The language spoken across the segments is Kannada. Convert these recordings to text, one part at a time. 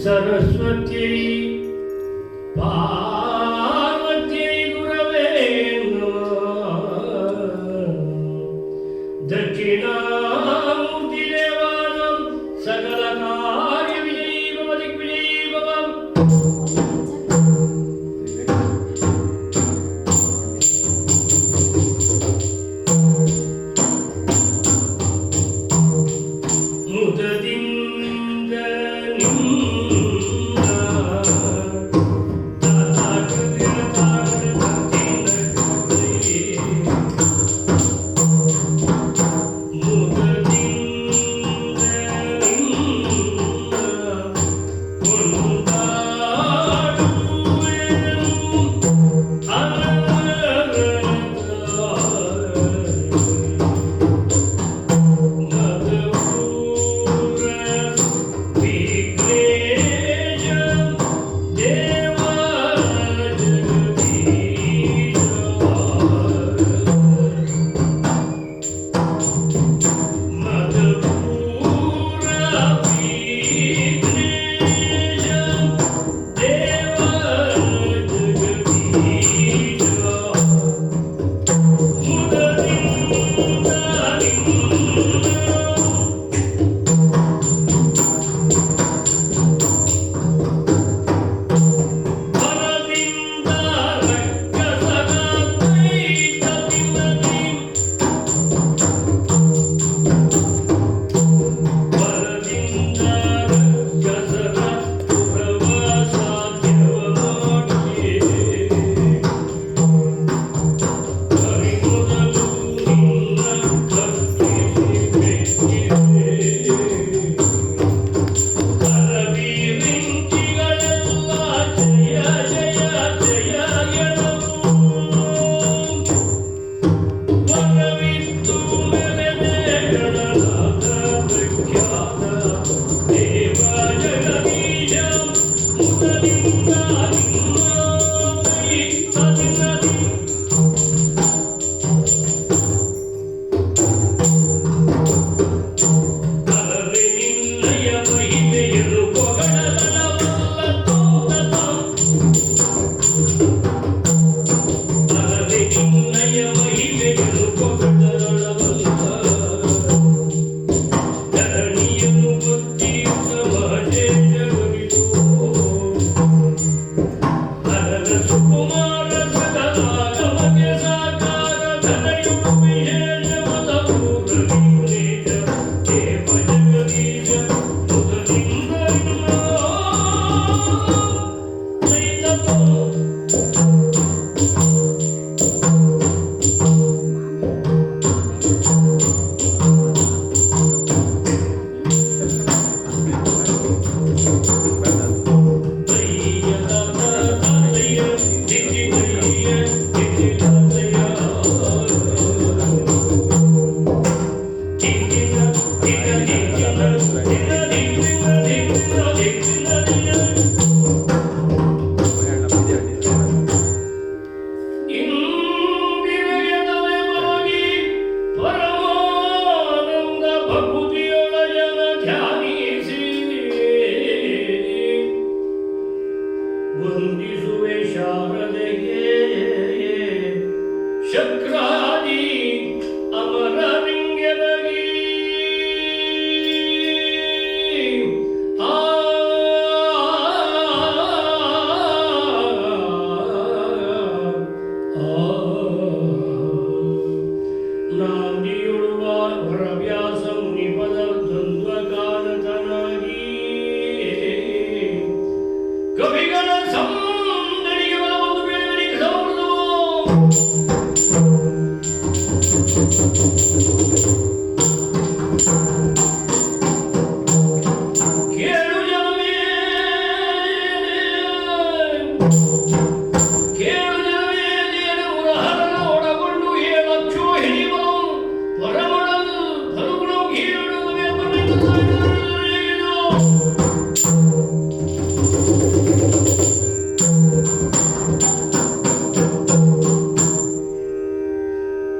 सरस्वत्यै पार्वत्यै गुरवे दक्षिणामूर्तिदेवानां सकलकार्यविजयी भव दिग्विजयी भव।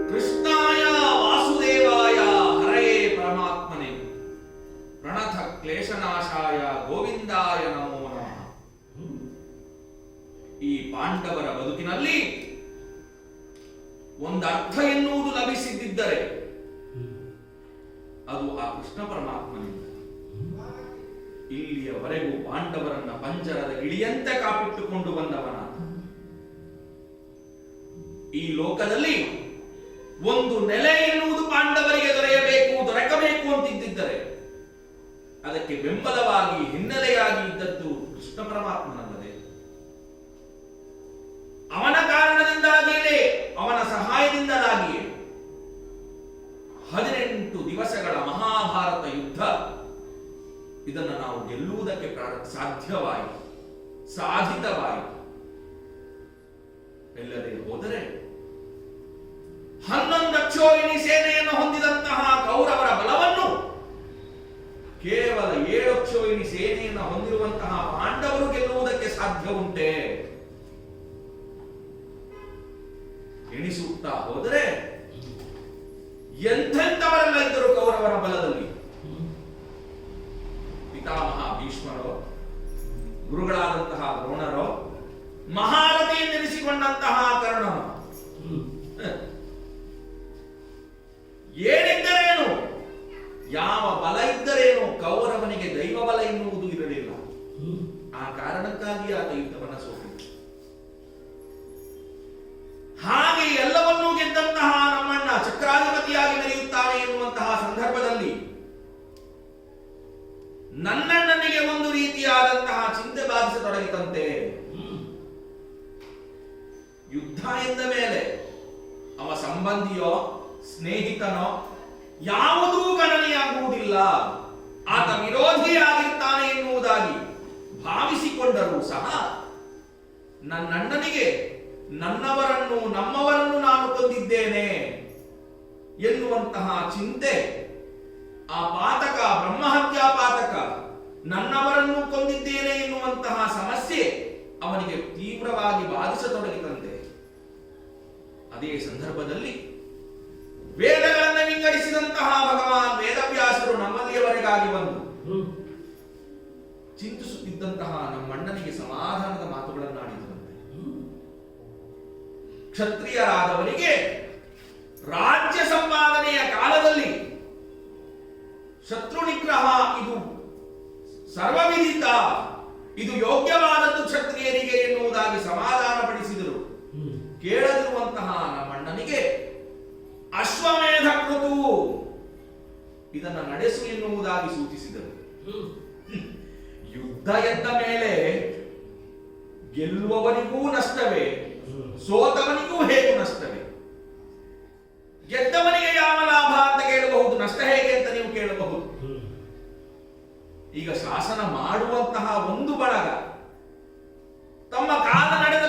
ಕೃಷ್ಣಾಯ ವಾಸುದೇವಾಯ ಹರಯೇ ಪರಮಾತ್ಮನೇ ಪ್ರಣತ ಕ್ಲೇಶನಾಶಾಯ ಗೋವಿಂದಾಯ ನಮೋ ನಮಃ. ಈ ಪಾಂಡವರ ಬದುಕಿನಲ್ಲಿ ಒಂದು ಅರ್ಥ ಎನ್ನುವುದು ಲಭಿಸಿದ್ದರೆ ಅದು ಆ ಕೃಷ್ಣ ಪರಮಾತ್ಮನಿಂದ. ಇಲ್ಲಿಯವರೆಗೂ ಪಾಂಡವರನ್ನ ಪಂಜರದ ಗಿಳಿಯಂತೆ ಕಾಪಿಟ್ಟುಕೊಂಡು ಬಂದವನ ಈ ಲೋಕದಲ್ಲಿ ಒಂದು ನೆಲೆ ಎನ್ನುವುದು ಪಾಂಡವರಿಗೆ ದೊರಕಬೇಕು ಅಂತಿದ್ದರೆ ಅದಕ್ಕೆ ಬೆಂಬಲವಾಗಿ ಹಿನ್ನೆಲೆಯಾಗಿ ಇದ್ದದ್ದು ಕೃಷ್ಣ ಪರಮಾತ್ಮನಲ್ಲದೆ. ಅವನ ಕಾರಣದಿಂದಾಗಿಯೇ, ಅವನ ಸಹಾಯದಿಂದಲಾಗಿಯೇ 18 ದಿವಸಗಳ ಮಹಾಭಾರತ ಯುದ್ಧ ಇದನ್ನು ನಾವು ಗೆಲ್ಲುವುದಕ್ಕೆ ಸಾಧ್ಯವಾಯಿತು, ಸಾಧಿತವಾಯಿತು. ಎಲ್ಲದೆ ಹೋದರೆ 11 ಅಕ್ಷೋಹಿಣಿ ಸೇನೆಯನ್ನು ಹೊಂದಿದಂತಹ ಕೌರವರ ಬಲವನ್ನು ಕೇವಲ 7 ಅಕ್ಷೋಹಿಣಿ ಸೇನೆಯನ್ನು ಹೊಂದಿರುವಂತಹ ಪಾಂಡವರು ಗೆಲ್ಲುವುದಕ್ಕೆ ಸಾಧ್ಯ ಉಂಟೆ? ಎಣಿಸುತ್ತಾ ಹೋದರೆ ಎಂಥೆಂಥವರೆಲ್ಲ ಇದ್ದರು ಕೌರವರ ಬಲದಲ್ಲಿ. ಪಿತಾಮಹ ಭೀಷ್ಮರೋ, ಗುರುಗಳಾದಂತಹ ದ್ರೋಣರೋ, ಮಹಾರಥಿ ಎನಿಸಿಕೊಂಡಂತಹ ಕರ್ಣನು, ಏನಿದ್ದರೇನು, ಯಾವ ಬಲ ಇದ್ದರೇನು, ಕೌರವನಿಗೆ ದೈವ ಬಲ ಎನ್ನುವುದು ಇರಲಿಲ್ಲ. ಆ ಕಾರಣಕ್ಕಾಗಿ ಆತ ಯುದ್ಧವನ್ನು ಸೋತಿದ್ದ. ಹಾಗೆ ಎಲ್ಲವನ್ನೂ ಗೆದ್ದಂತಹ ನಮ್ಮಣ್ಣ ಚಕ್ರಾಧಿಪತಿಯಾಗಿ ಮೆರೆಯುತ್ತಾನೆ ಎನ್ನುವಂತಹ ಸಂದರ್ಭದಲ್ಲಿ ನನ್ನಣ್ಣನಿಗೆ ಒಂದು ರೀತಿಯಾದಂತಹ ಚಿಂತೆ ಬಾಧಿಸತೊಡಗಿತಂತೆ. ಯುದ್ಧ ಎಂದ ಮೇಲೆ ಅವ ಸಂಬಂಧಿಯೋ ಸ್ನೇಹಿತನೋ ಯಾವುದೂ ಗಣನೆಯಾಗುವುದಿಲ್ಲ, ಆತ ವಿರೋಧಿಯಾಗಿರ್ತಾನೆ ಎನ್ನುವುದಾಗಿ ಭಾವಿಸಿಕೊಂಡರೂ ಸಹ ನನ್ನಣ್ಣನಿಗೆ ನನ್ನವರನ್ನು ನಮ್ಮವರನ್ನು ನಾನು ಕೊಂದಿದ್ದೇನೆ ಎನ್ನುವಂತಹ ಚಿಂತೆ, ಆ ಪಾತಕ ಬ್ರಹ್ಮಹತ್ಯಾ ಪಾತಕ, ನನ್ನವರನ್ನು ಕೊಂದಿದ್ದೇನೆ ಎನ್ನುವಂತಹ ಸಮಸ್ಯೆ ಅವನಿಗೆ ತೀವ್ರವಾಗಿ ಬಾಧಿಸತೊಡಗಿತಂತೆ. ಅದೇ ಸಂದರ್ಭದಲ್ಲಿ ವೇದಗಳನ್ನು ವಿಂಗಡಿಸಿದಂತಹ ಭಗವಾನ್ ವೇದವ್ಯಾಸರು ನಮ್ಮಲ್ಲಿಯವರೆಗಾಗಿ ಬಂದು ಚಿಂತಿಸುತ್ತಿದ್ದಂತಹ ನಮ್ಮಣ್ಣನಿಗೆ ಸಮಾಧಾನದ ಮಾತುಗಳನ್ನಾಡಿದರಂತೆ. ಕ್ಷತ್ರಿಯರಾದವರಿಗೆ ರಾಜ್ಯ ಸಂಪಾದನೆಯ ಕಾಲದಲ್ಲಿ ಶತ್ರು ನಿಗ್ರಹ ಇದು ಸರ್ವವಿದಿತ, ಇದು ಯೋಗ್ಯವಾದದ್ದು ಕ್ಷತ್ರಿಯರಿಗೆ ಎನ್ನುವುದಾಗಿ ಸಮಾಧಾನಪಡಿಸಿದರು. ಕೇಳದಿರುವಂತಹ ನಮ್ಮಣ್ಣನಿಗೆ ಅಶ್ವಮೇಧ ಕೃತು ಇದನ್ನು ನಡೆಸು ಎನ್ನುವುದಾಗಿ ಸೂಚಿಸಿದರು. ಯುದ್ಧ ಎಂದ ಮೇಲೆ ಗೆಲ್ಲುವವನಿಗೂ ನಷ್ಟವೇ, ಸೋತವನಿಗೂ ಹೇಗೂ ನಷ್ಟವೇ. ಗೆದ್ದವನಿಗೆ ಯಾವ ಲಾಭ ಅಂತ ಕೇಳಬಹುದು, ನಷ್ಟ ಹೇಗೆ ಅಂತ ನೀವು ಕೇಳಬಹುದು. ಈಗ ಶಾಸನ ಮಾಡುವಂತಹ ಒಂದು ಬಳಗ ತಮ್ಮ ಕಾಲ ನಡೆದ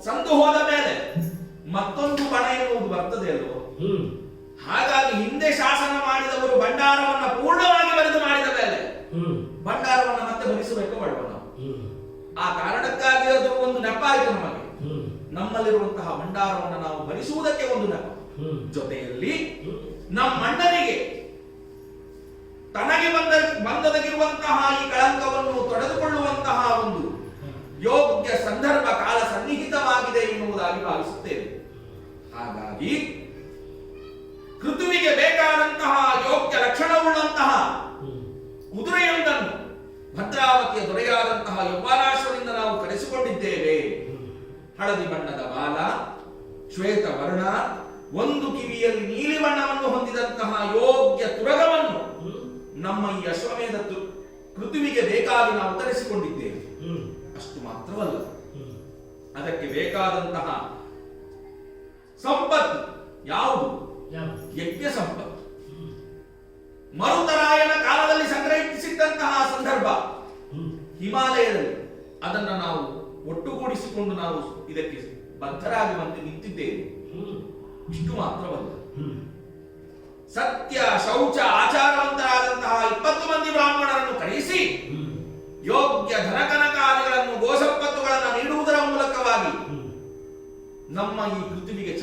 ಸಂದು ಹೋದ ಮೇಲೆ ಮತ್ತೊಂದು ಬಣ ಎನ್ನುವುದು ಬರ್ತದೆ ಅಲ್ವೋ. ಹಾಗಾಗಿ ಹಿಂದೆ ಶಾಸನ ಮಾಡಿದವರು ಭಂಡಾರವನ್ನ ಪೂರ್ಣವಾಗಿ ಬರೆದು ಮಾಡಿದ ಮೇಲೆ ಭಂಡಾರವನ್ನ ಮತ್ತೆ ಭರಿಸಬೇಕು ಬೇಡವ ನಾವು. ಆ ಕಾರಣಕ್ಕಾಗಿ ಅದು ಒಂದು ನೆಪ ಆಯಿತು ನಮಗೆ. ನಮ್ಮಲ್ಲಿರುವಂತಹ ಭಂಡಾರವನ್ನು ನಾವು ಭರಿಸುವುದಕ್ಕೆ ಒಂದು ನೆಪ. ಜೊತೆಯಲ್ಲಿ ನಮ್ಮಣ್ಣನಿಗೆ ತನಗೆ ಬಂದದಗಿರುವಂತಹ ಈ ಕಳಂಕವನ್ನು ತೊಡೆದುಕೊಳ್ಳುವಂತಹ ಒಂದು ಯೋಗ್ಯ ಸಂದರ್ಭ ಕಾಲ ಸನ್ನಿಹಿತವಾಗಿದೆ ಎನ್ನುವುದಾಗಿ ಭಾವಿಸುತ್ತೇವೆ. ಹಾಗಾಗಿ ಕೃತುವಿಗೆ ಬೇಕಾದಂತಹ ಯೋಗ್ಯ ಲಕ್ಷಣವುಳ್ಳಂತಹ ಕುದುರೆಯೊಂದನ್ನು ಭದ್ರಾವತಿಯ ದೊರೆಯಾದಂತಹ ಯೌವನಾಶ್ವರಿಂದ ನಾವು ಕರೆಸಿಕೊಂಡಿದ್ದೇವೆ. ಹಳದಿ ಬಣ್ಣದ ಬಾಲ, ಶ್ವೇತ ವರ್ಣ, ಒಂದು ಕಿವಿಯಲ್ಲಿ ನೀಲಿ ಬಣ್ಣವನ್ನು ಹೊಂದಿದಂತಹ ಯೋಗ್ಯ ತುರಗವನ್ನು ನಮ್ಮ ಈ ಅಶ್ವಮೇಧ ಕೃತುವಿಗೆ ಬೇಕಾಗಿ ನಾವು ತರಿಸಿಕೊಂಡಿದ್ದೇವೆ. ಅಷ್ಟು ಮಾತ್ರವಲ್ಲ, ಅದಕ್ಕೆ ಬೇಕಾದಂತಹ ಸಂಪತ್ತು ಯಾವುದು? ಯಜ್ಞ ಸಂಪತ್ತು. ಮರುತರಾಯನ ಕಾಲದಲ್ಲಿ ಸಂಗ್ರಹಿಸಿದ್ದಂತಹ ಸಂದರ್ಭ ಹಿಮಾಲಯದಲ್ಲಿ ಅದನ್ನು ನಾವು ಒಟ್ಟುಗೂಡಿಸಿಕೊಂಡು ನಾವು ಇದಕ್ಕೆ ಬದ್ಧರಾಗುವಂತೆ ನಿಂತಿದ್ದೇವೆ. ಇಷ್ಟು ಮಾತ್ರವಲ್ಲ, ಸತ್ಯ ಶೌಚ ಆಚಾರವಂತರಾದಂತಹ 20 ಮಂದಿ ಬ್ರಾಹ್ಮಣರನ್ನು ಕರೆಸಿ ಯೋಗ್ಯ ಧನಕನಕಾದಿಗಳನ್ನು ಗೋಸಂಪತ್ತುಗಳನ್ನು ನೀಡುವುದರ ಮೂಲಕವಾಗಿ ನಮ್ಮ ಈ ಕೃತಿಗೆ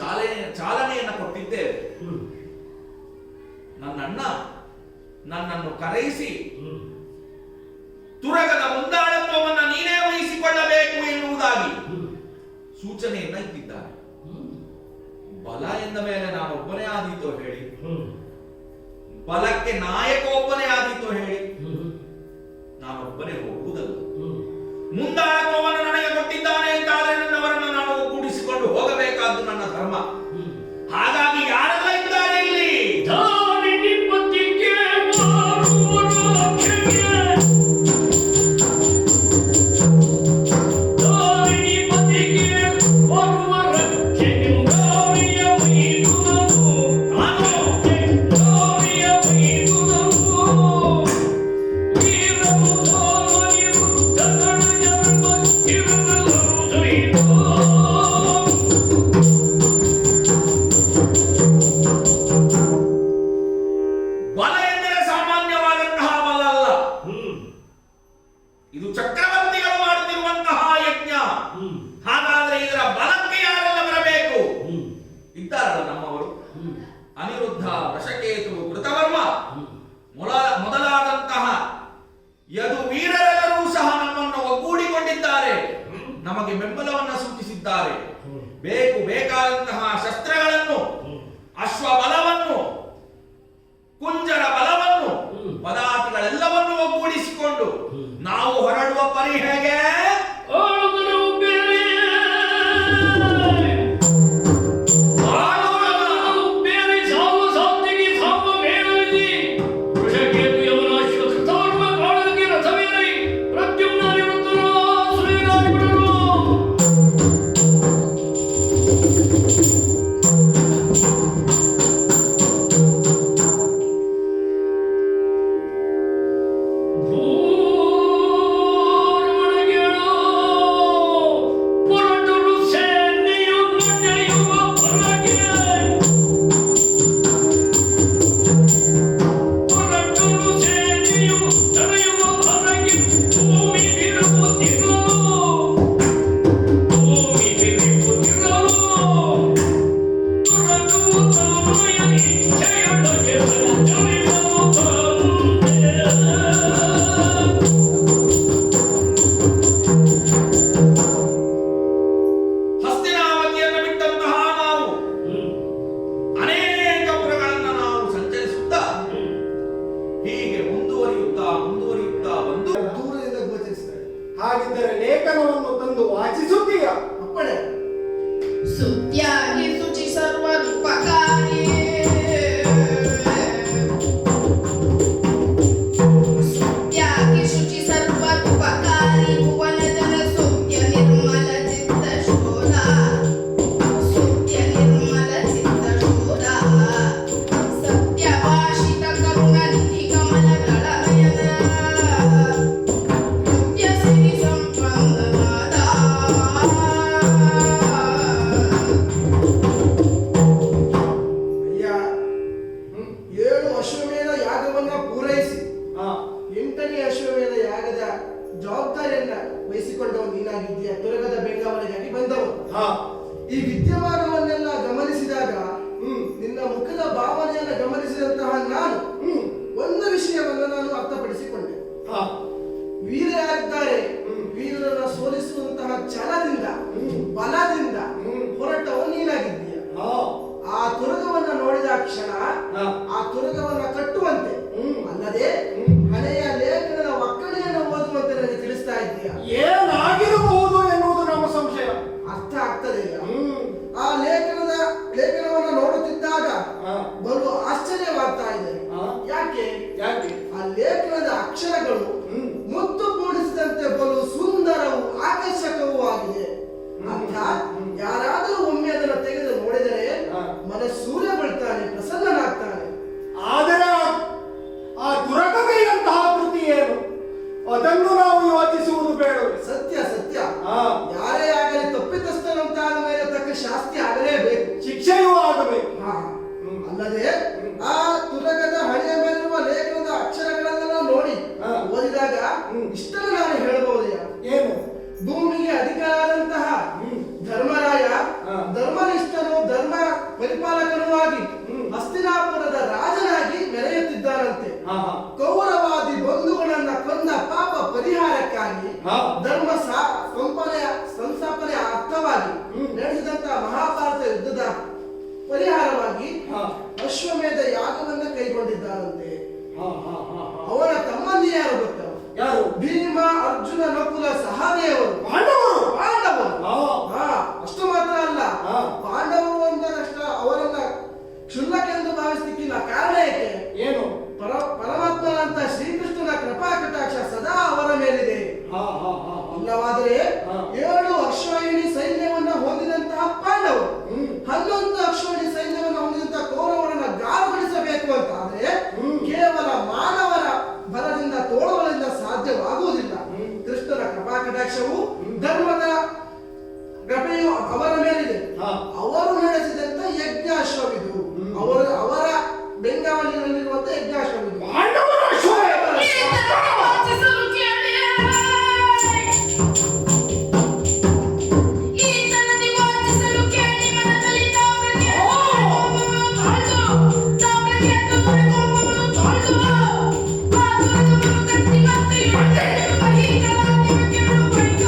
ಚಾಲನೆಯನ್ನು ಕೊಟ್ಟಿದ್ದೇವೆ. ನನ್ನಣ್ಣ ನನ್ನನ್ನು ಕರೆಯಿಸಿ ತುರಗದ ಮುಂದಾಳತ್ವವನ್ನು ನೀನೇ ವಹಿಸಿಕೊಳ್ಳಬೇಕು ಎನ್ನುವುದಾಗಿ ಸೂಚನೆಯನ್ನ ಇಟ್ಟಿದ್ದಾರೆ. ಬಲ ಎಂದ ಮೇಲೆ ನಾನೊಬ್ಬನೇ ಆದೀತೋ ಹೇಳಿ, ಬಲಕ್ಕೆ ನಾಯಕ ಒಬ್ಬನೇ ಆದೀತೋ ಹೇಳಿ, ನಾನೊಬ್ಬನೇ ಹೋಗುವುದಲ್ಲ. ಮುಂದಾಳತ್ವವನ್ನು ನನಗೆ ಕೊಟ್ಟಿದ್ದಾನೆ ಅಂತಾದರೆ ನನ್ನವರನ್ನು ನಾನು ಒಗ್ಗೂಡಿಸಿಕೊಂಡು ಹೋಗಬೇಕಾದ್ದು ನನ್ನ ಧರ್ಮ. ಹಾಗಾಗಿ ಯಾರೆಲ್ಲ ಇದ್ದಾರೆ ಇಲ್ಲಿ? ಇದು ಚಕ್ರವರ್ತಿಗಳು ಮಾಡುತ್ತಿರುವಂತಹ ಯಜ್ಞ. ಹಾಗಾದ್ರೆ ಇದರ ಬಲಕ್ಕೆ ಯಾರೆಲ್ಲ ಬರಬೇಕು? ಇದ್ದಾರಲ್ಲ ನಮ್ಮವರು, ಅನಿರುದ್ಧ, ವೃಷಕೇತು, ಕೃತವರ್ಮ ಮೊದಲಾದಂತಹ ಯದು ವೀರರೆಲ್ಲರೂ ಸಹ ನಮ್ಮನ್ನು ಒಗ್ಗೂಡಿಕೊಂಡಿದ್ದಾರೆ, ನಮಗೆ ಬೆಂಬಲವನ್ನು ಸೂಚಿಸಿದ್ದಾರೆ. ಬೇಕಾದಂತಹ ಶಸ್ತ್ರಗಳನ್ನು, ಅಶ್ವ ಬಲವನ್ನು, ಕುಂಜರ ಬಲವನ್ನು, ಪದಾರ್ಥಗಳೆಲ್ಲವನ್ನು ಒಗ್ಗೂಡಿಸಿಕೊಂಡು ನಾವು ಹೊರಡುವ ಪರಿ ಹೇಗೆ? ಹಾಗಿದ್ದರೆ ಲೇಖನವನ್ನು ತಂದು ವಾಚಿಸುತ್ತೀಯ? ಅಪ್ಪಣೆ. ಸುತ್ಯಾಗಿ ಶುಚಿ ಸರ್ವೋಪಕಾರಿ, ಸುತ್ಯಾಗಿ ಶುಚಿ ಸರ್ವೋಪಕಾರಿ, ಭುವನ ಜನ ಸುತ್ಯ ನಿರ್ಮಲ ಚಿತ್ತ ಶೋಧ, ಸುತ್ಯ ನಿರ್ಮಲ ಚಿತ್ತ ಶೋಧ, ಸತ್ಯಭಾಷಿತ ಕರುಣ ನಿಧಿ ಕಮಲಗಳ ನಯನ, ಜವಾಬ್ದಾರಿಯನ್ನ ವಹಿಸಿಕೊಂಡವು ನೀನಾಗಿದ್ದೀಯ. ತುರಗದ ಬೆಂಗಾವಲಿಗಾಗಿ ಬಂದವು. ಈ ವಿದ್ಯಮಾನವನ್ನೆಲ್ಲ ಗಮನಿಸಿದಾಗ ನಿನ್ನ ಮುಖದ ಭಾವನೆಯನ್ನ ಗಮನಿಸಿದಂತಹ ನಾನು ಒಂದು ವಿಷಯವನ್ನು ನಾನು ಅರ್ಥಪಡಿಸಿಕೊಂಡೆ. ವೀರ ಯಾರಿದ್ದಾರೆ, ವೀರರನ್ನ ಸೋಲಿಸುವಂತಹ ಛಲದಿಂದ, ಬಲದಿಂದ ಹೊರಟವು ನೀನಾಗಿದ್ದೀಯ. ಆ ತುರಗವನ್ನ ನೋಡಿದ ಕ್ಷಣ ಆ ತುರಗವನ್ನ ಕಟ್ಟುವಂತೆ, ಅಲ್ಲದೆ ಹಳೆಯ ಲೇಖನದ ಒಕ್ಕಣೆಯನ್ನು ಓದುವಂತೆ ನನಗೆ ತಿಳಿಸ್ತಾ ಇದ್ದೀಯ. ಏನಾಗಿರಬಹುದು ಎನ್ನುವುದು ನಮ್ಮ ಸಂಶಯ. ಅರ್ಥ ಆಗ್ತದೆ. ಆ ಲೇಖನವನ್ನು ನೋಡುತ್ತಿದ್ದಾಗ ಬಲು ಆಶ್ಚರ್ಯವಾಗ್ತಾ ಇದೆ. ಯಾಕೆ? ಆ ಲೇಖನದ ಅಕ್ಷರಗಳು ಮುತ್ತು ಕೂಡಿಸಿದಂತೆ ಬಲು ಸುಂದರವೂ ಆಕರ್ಷಕವೂ ಆಗಿದೆ. ಅರ್ಥಾತ್ ಯಾರಾದರೂ ಒಮ್ಮೆ ಅದನ್ನು ತೆಗೆದು ನೋಡಿದರೆ ಮನಸ್ಸೂರೆಗೊಳ್ತಾನೆ, ಪ್ರಸನ್ನನಾಗ್ತಾನೆ. ಆದರೆ ಆ ದುರಗವೆಯಂತಹ ಕೃತಿ ಏನು, ಅದನ್ನು ನಾವು ಯೋಚಿಸುವುದು ಬೇಡ. ಸತ್ಯ ಸತ್ಯ. ಯಾರೇ ಆಗಲಿ ತಪ್ಪಿತಸ್ಥನಂತಾದ ಮೇಲೆ ತಕ್ಕ ಶಾಸ್ತಿ ಆಗಲೇಬೇಕು, ಶಿಕ್ಷೆಯೂ ಆಗಬೇಕು. ಅಲ್ಲದೆ ಆ ತುರಗದ ಹಣೆಯ ಮೇಲಿರುವ ಲೇಖನದ ಅಕ್ಷರಗಳನ್ನೆಲ್ಲ ನೋಡಿ ಓದಿದಾಗ ಇಷ್ಟನ್ನು ನಾನು ಹೇಳಬಹುದಯ್ಯ. ಏನು? ಭೂಮಿಗೆ ಅಧಿಕಾರದಂತಹ ಧರ್ಮರಾಯ ಧರ್ಮನಿಷ್ಠನು, ಧರ್ಮ ಪರಿಪಾಲಕನೂ ಆಗಿ ಹಸ್ತಿನಾಪುರದ ರಾಜನಾಗಿ ಮೆರೆಯುತ್ತಿದ್ದಾರಂತೆ. ಕೌರವಾದಿ ಬಂಧುಗಳನ್ನ ಕೊಂದ ಪಾಪ ಪರಿಹಾರಕ್ಕಾಗಿ ಹಾ. ಧರ್ಮ ಸಂಸ್ಥಾಪನೆಯ ಅರ್ಥವಾಗಿ ನಡೆಸಿದಂತಹ ಮಹಾಭಾರತ ಯುದ್ಧದ ಪರಿಹಾರವಾಗಿ ಹಾ. ಅಶ್ವಮೇಧ ಯಾಗವನ್ನ ಕೈಗೊಂಡಿದ್ದಾರಂತೆ. ಹಾ, ಹಾ, ಹಾ, ಹಾ. ಅವರ ತಮ್ಮಂದಿ ಯಾರು ಗೊತ್ತ? ಯಾರು? ಭೀಮ, ಅರ್ಜುನ, ನಕುಲ, ಸಹದೇವರು, ಪಾಂಡವರು. ಪಾಂಡವರು. ಹಾ. ಹಾ, ಅಷ್ಟು ಮಾತ್ರ ಅಲ್ಲ, ಹಾ. ಪಾಂಡವರು ಅಂತನಷ್ಟ ಅವರನ್ನ ಕ್ಷುಲ್ಲಕೆಂದು ಭಾವಿಸ್ಲಿಕ್ಕಿಲ್ಲ. ಕಾರಣ ಏಕೆ? ಏನು? ಪರಮಾತ್ಮನಂತ ಶ್ರೀಕೃಷ್ಣನ ಕೃಪಾ ಕಟಾಕ್ಷ ಸದಾ ಅವರ ಮೇಲಿದೆ. ಹಾ, ಹಾ, ಹಾ, ಹಾ. ಇಲ್ಲವಾದರೆ ಹಾ. 7 ಅಶ್ವಾಹಿಣಿ ಸೈನ್ಯವನ್ನ ಹೊಂದಿದಂತಹ ಪಾಂಡವರು 11 ಅಶ್ವಾಹಿಣಿ ಸೈನ್ಯವನ್ನು ಹೊಂದಿದಂತಹ ಕೌರವರನ್ನ ಗಾರುಗೊಳಿಸಬೇಕು ಅಂತ ಆದ್ರೆ ಕೇವಲ ಮಾನವರ ಬಲದಿಂದ ತೋಳುಗಳಿಂದ ಸಾಧ್ಯವಾಗುವುದಿಲ್ಲ. ಕೃಷ್ಣನ ಕೃಪಾ ಕಟಾಕ್ಷವು ಧರ್ಮದ ಕೃಪೆಯು ಅವರ ಮೇಲಿದೆ. ಹಾ. ಅವರು ನಡೆಸಿದಂತ ಯಜ್ಞಾಶ್ವವಿದು. ಅವರ ಬೆಂಗಾವಲಿನಲ್ಲಿರುವಂತ ಯಜ್ಞಾಶ್ವವಿದು. ಪಾಂಡವರ ಅಶ್ವವೇ. ವಾಚಿಸಲು ಕೇಳಿ ಈ ತನದಿ ವಾಚಿಸಲು ಕೇಳಿ ಮನದಲ್ಲಿ ತಾಮ್ರಕ್ಕೆ ತಾಮ್ರಕ್ಕೆ ಕೋಪವನ್ನು ತಾಳ್ದು ಪಾತ್ರವನ್ನು ಕಟ್ಟಿ ಮತ್ತೆ ಮಹೀಕರಾದಿವ ಕೇಳು ಬಳಿಕ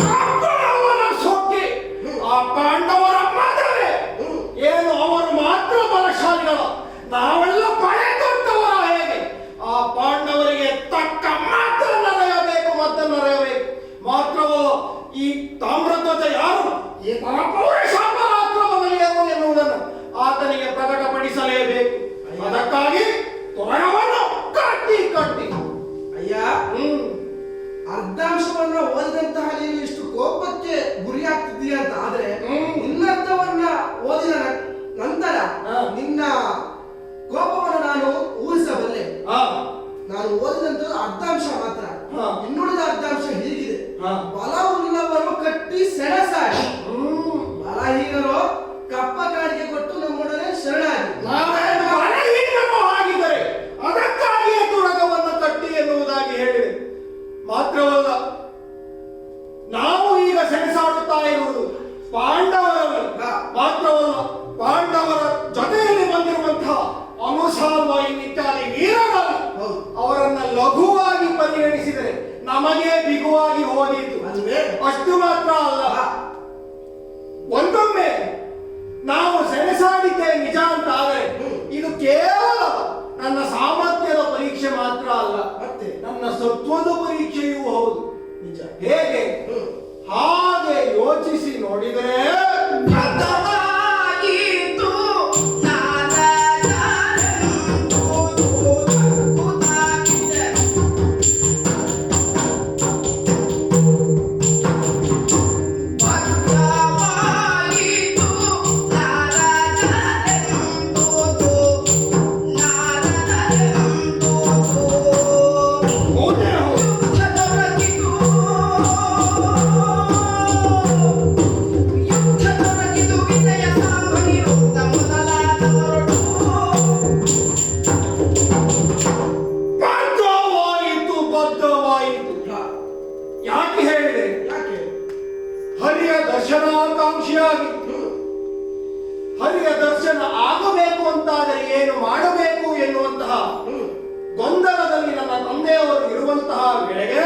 ಪಾಂಡವರ ಸೋಕೆ ಆ ಪಾಂಡವರ ಮಾತ್ರವೇ. ಏನು ಅವರು ಮಾತ್ರ ಬಲಶಾಲಿಗಳ? ನಾವೆಲ್ಲ ಪಡೆದೊಡ್ಡವರ ಹೇಗೆ? ಆ ಪಾಂಡವರಿಗೆ ತಕ್ಕ ಮಾತ್ರ ನಡೆಯಬೇಕು, ಮತ್ತೆ ನಡೆಯಬೇಕು. ಮಾತ್ರವಲ್ಲ, ಈ ತಾಮ್ರಧ್ವಜ ಯಾರು? ಈ ಪೌರಶಾಪರಾಕ್ರಮದಲ್ಲಿ ಎನ್ನುವುದನ್ನು ಆತನಿಗೆ ಪ್ರಕಟಪಡಿಸಲೇಬೇಕು. ಅದಕ್ಕಾಗಿ ತೊರಣವನ್ನು ಕಟ್ಟಿ ಅಯ್ಯ, ಅರ್ಧಾಂಶವನ್ನ ಓದಿದಂತಹ ನೀನು ಇಷ್ಟು ಕೋಪಕ್ಕೆ ಗುರಿಯಾಗ್ತಿದ್ದೀಯ ಅಂತ ಆದ್ರೆ ಇನ್ನರ್ಥವನ್ನ ಓದಿದ ನಂತರ ನಿನ್ನ ಕೋಪವನ್ನು ನಾನು ಊಹಿಸಬಲ್ಲೆ. ನಾನು ಓದಿದಂತ ಅರ್ಧಾಂಶ ಮಾತ್ರ. ಇನ್ನುಳಿದ ಅರ್ಧಾಂಶ ಹೀಗಿದೆ: ಬಲವುಳ್ಳವರು ಕಟ್ಟಿ ಸೆಣಸಾಡಿ, ಬಲಹೀನರು ಕಪ್ಪ ಕಾಣಿಕೆ ಕೊಟ್ಟು ನಮ್ಮೊಡನೆ ಶರಣಾಗಿ. ಆಗಿದ್ದರೆ ಅದಕ್ಕಾಗಿಯೇ ತುರಗವನ್ನು ಕಟ್ಟಿ ಎನ್ನುವುದಾಗಿ ಹೇಳಿದೆ. ಮಾತ್ರವಲ್ಲ, ನಾವು ಈಗ ಸೆಣಸಾಡುತ್ತಾ ಇರುವುದು ಪಾಂಡವರಲ್ಲಿ. ಮಾತ್ರವಲ್ಲ, ಪಾಂಡವರ ಜೊತೆಯಲ್ಲಿ ಬಂದಿರುವಂತಹ ಅನುಸಾರವಾಗಿ ಇತ್ಯಾದಿ ವೀರರಲ್ಲಿ ಅವರನ್ನ ಲಘುವಾಗಿ ಪರಿಗಣಿಸಿದರೆ ನಮಗೆ ಬಿಗುವಾಗಿ ಹೋದಿತ್ತು. ಅಷ್ಟು ಮಾತ್ರ ಅಲ್ಲ, ಒಂದೊಮ್ಮೆ ನಾವು ಸೆಣಸಾಡಿದ್ದೇ ನಿಜ ಅಂತ ಆದರೆ ಇದು ಕೇವಲ ನನ್ನ ಸಾಮರ್ಥ್ಯದ ಪರೀಕ್ಷೆ ಮಾತ್ರ ಅಲ್ಲ, ಮತ್ತೆ ನನ್ನ ಸತ್ವದ ಪರೀಕ್ಷೆಯೂ ಹೌದು. ನಿಜ. ಹೇಗೆ? ಹಾಗೆ ಯೋಚಿಸಿ ನೋಡಿದರೆ ಗತವಾಗಿತ್ತು ನಾರಾಜನಂದು ಕೂತಾಗಿದೆ. ಭದ್ರವಾಗಿತ್ತು ನಾರಾಜನಂದು ನಾರಾಜನಂದು ಹೌದೇ ಹೌದು. ಯುದ್ಧದೊಳಗಿದು ವಿಜಯ ಸಾಂಬನಿ ವೃತ್ತ ಮೊದಲಾದವರೊಡು ಬದ್ಧವಾಯಿತು. ಯಾಕೆ ಹೇಳಿದೆ? ಯಾಕೆ? ಹರಿಯ ದರ್ಶನಾಕಾಂಕ್ಷಿಯಾಗಿ ಹರಿಯ ದರ್ಶನ ಆಗಬೇಕು ಅಂತಾದರೆ ಏನು ಮಾಡಬೇಕು ಎನ್ನುವಂತಹ ಗೊಂದಲದಲ್ಲಿ ನನ್ನ ತಂದೆಯವರು ಇರುವಂತಹ ವೇಳೆಗೆ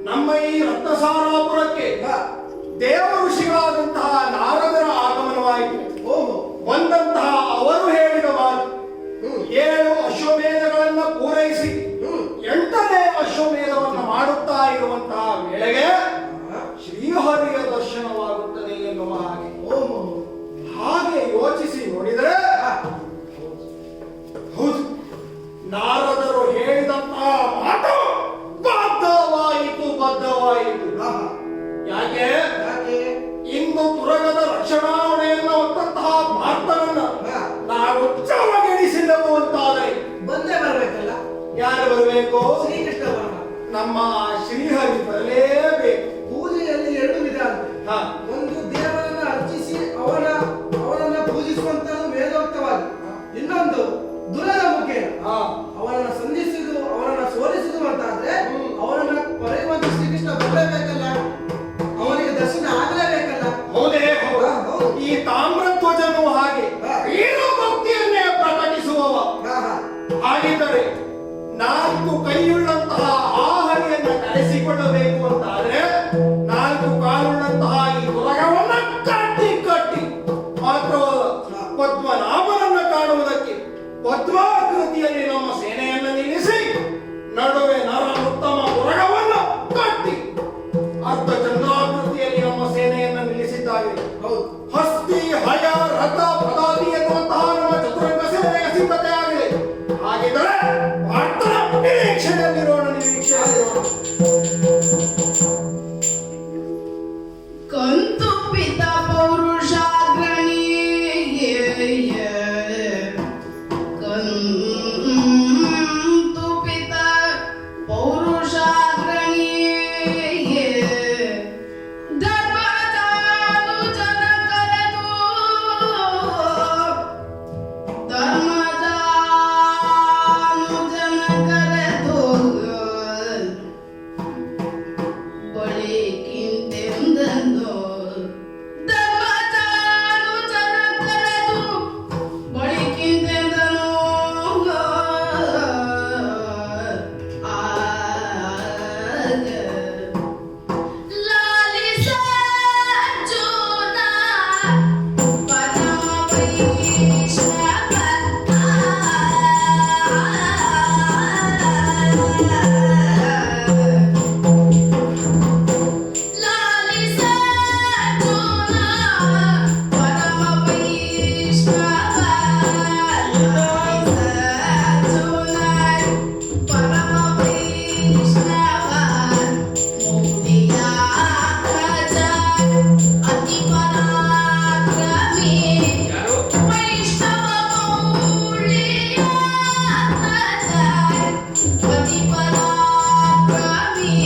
ನಮ್ಮ ಈ ರತ್ನಸಾರಾಪುರಕ್ಕೆ ದೇವ ಋಷಿಗಳಾದಂತಹ ನಾರದರ ಆಗಮನವಾಯಿತು. ಬಂದಂತಹ ಅವರು ಹೇಳಿದ ಮಾತು 7 ಅಶ್ವಮೇಧಗಳನ್ನು ಪೂರೈಸಿ 8ನೇ ಅಶ್ವಮೇಧವನ್ನು ಮಾಡುತ್ತಾ ಇರುವಂತಹ ವೇಳೆಗೆ ಶ್ರೀಹರಿಯ ದರ್ಶನವಾಗುತ್ತದೆ ಎನ್ನುವ ಹಾಗೆ. ಹಾಗೆ ಯೋಚಿಸಿ ನೋಡಿದರೆ ಹೌದು, ನಾರದರು ಹೇಳಿದಂತಹ ಮಾತು ಬದ್ಧವಾಯಿತು. ಯಾಕೆ? ಇಂದು ತುರಗದ ರಕ್ಷಣಾ ಹೊಣೆಯನ್ನು ಹೊತ್ತಂತಹ ಪಾರ್ಥನನ್ನ ನಾವು ಚವಗೆಡಿಸಿದೆವು ಅಂತಾದರೆ ಬಂದೇ ಬರ್ಬೇಕಲ್ಲ. ಯಾರು ಬರಬೇಕು? ಶ್ರೀಕೃಷ್ಣ ಬರಬೇಕು. ನಮ್ಮ ಶ್ರೀಹರಿ ಬರಲೇಬೇಕು. ಪೂಜೆಯಲ್ಲಿ 2 ವಿಧ ಅಂತೆ. ಒಂದು ದೇವರನ್ನ ಅರ್ಚಿಸಿ ಅವರನ್ನ ಪೂಜಿಸುವಂತದ್ದು ವೇದೋಕ್ತವಾಗಿ. ಇನ್ನೊಂದು ದುರದ ಮುಖೇನ ಅವರನ್ನ ಸಂಧಿಸುವುದು, ಅವರನ್ನ ಸೋಲಿಸುವುದು ಅಂತಾದ್ರೆ ಅವರನ್ನ ಪಡೆಯುವಂತ ಶ್ರೀಕೃಷ್ಣ ಬರಲೇಬೇಕಲ್ಲ, ಅವರಿಗೆ ದರ್ಶನ ಆಗಲೇಬೇಕಲ್ಲ. ಹೌದೇ ಹೌದು. ಈ ತಾಮ್ರಧ್ವಜನು ಹಾಗೆ ವೀರ ಭಕ್ತಿಯನ್ನೇ ಪ್ರಕಟಿಸುವವ. ಹಾಗಿದ್ದರೆ ಪದ್ಮಾಕೃತಿಯಲ್ಲಿ ನಮ್ಮ ಸೇನೆಯನ್ನು ನಿಲ್ಲಿಸಿ ನಡುವೆ ನರ ಉತ್ತಮ ಉರಗವನ್ನು ಕಟ್ಟಿ ಅರ್ಧ ಚಂದ್ರಾಕೃತಿಯಲ್ಲಿ ನಮ್ಮ ಸೇನೆಯನ್ನು ನಿಲ್ಲಿಸಿದ್ದಾರೆ. ಹೌದು. ಹಸ್ತಿ ಹಯ ರಥ ಪದಾತಿ ಎನ್ನುವಂತಹ ನಮ್ಮ ಚತುರಂಗ ಸೇನೆಯ ಸಿದ್ಧತೆ ಆಗಿದೆ. ಹಾಗಿದ್ದರೆ ಅರ್ಥನ ನಿರೀಕ್ಷೆಯಲ್ಲಿರೋಣ. ಕಂತುಪಿತ ಪೌರುಷಾಗ್ರಣಿ ಕಂತುಪಿತ ಪೌರುಷಾಗ್ರಣಿ ಧರ್ಮಜಾನು ಜನ ಕರೆದು ಧರ್ಮಜಾನು ಜನ ಕರೆದು ಬಳಿಕಿಂತೆಂದನು ಧರ್ಮಜಾನು ಜನ ಕರೆದು ಬಳಿಕಿಂತೆಂದನು ಆಗ ಲಾಲಿಸ ಜೋನ ಪರಮ ವೈಷ್ಣವ ಲಾಲಿಸ ಜೋನ ಪರಮ ವೈಷ್ಣವ ಲಾಲಿಸ ಜೋನ ಪರಮ ವೈಷ್ಣವ ಮೌಢ್ಯ ಖಜ ಅತಿ ಪರಾಕ್ರಮಿ ಯಾರು? ವೈಷ್ಣವ ಮೌಢ್ಯ ಖಜ ಅತಿ ಪರಾಕ್ರಮಿ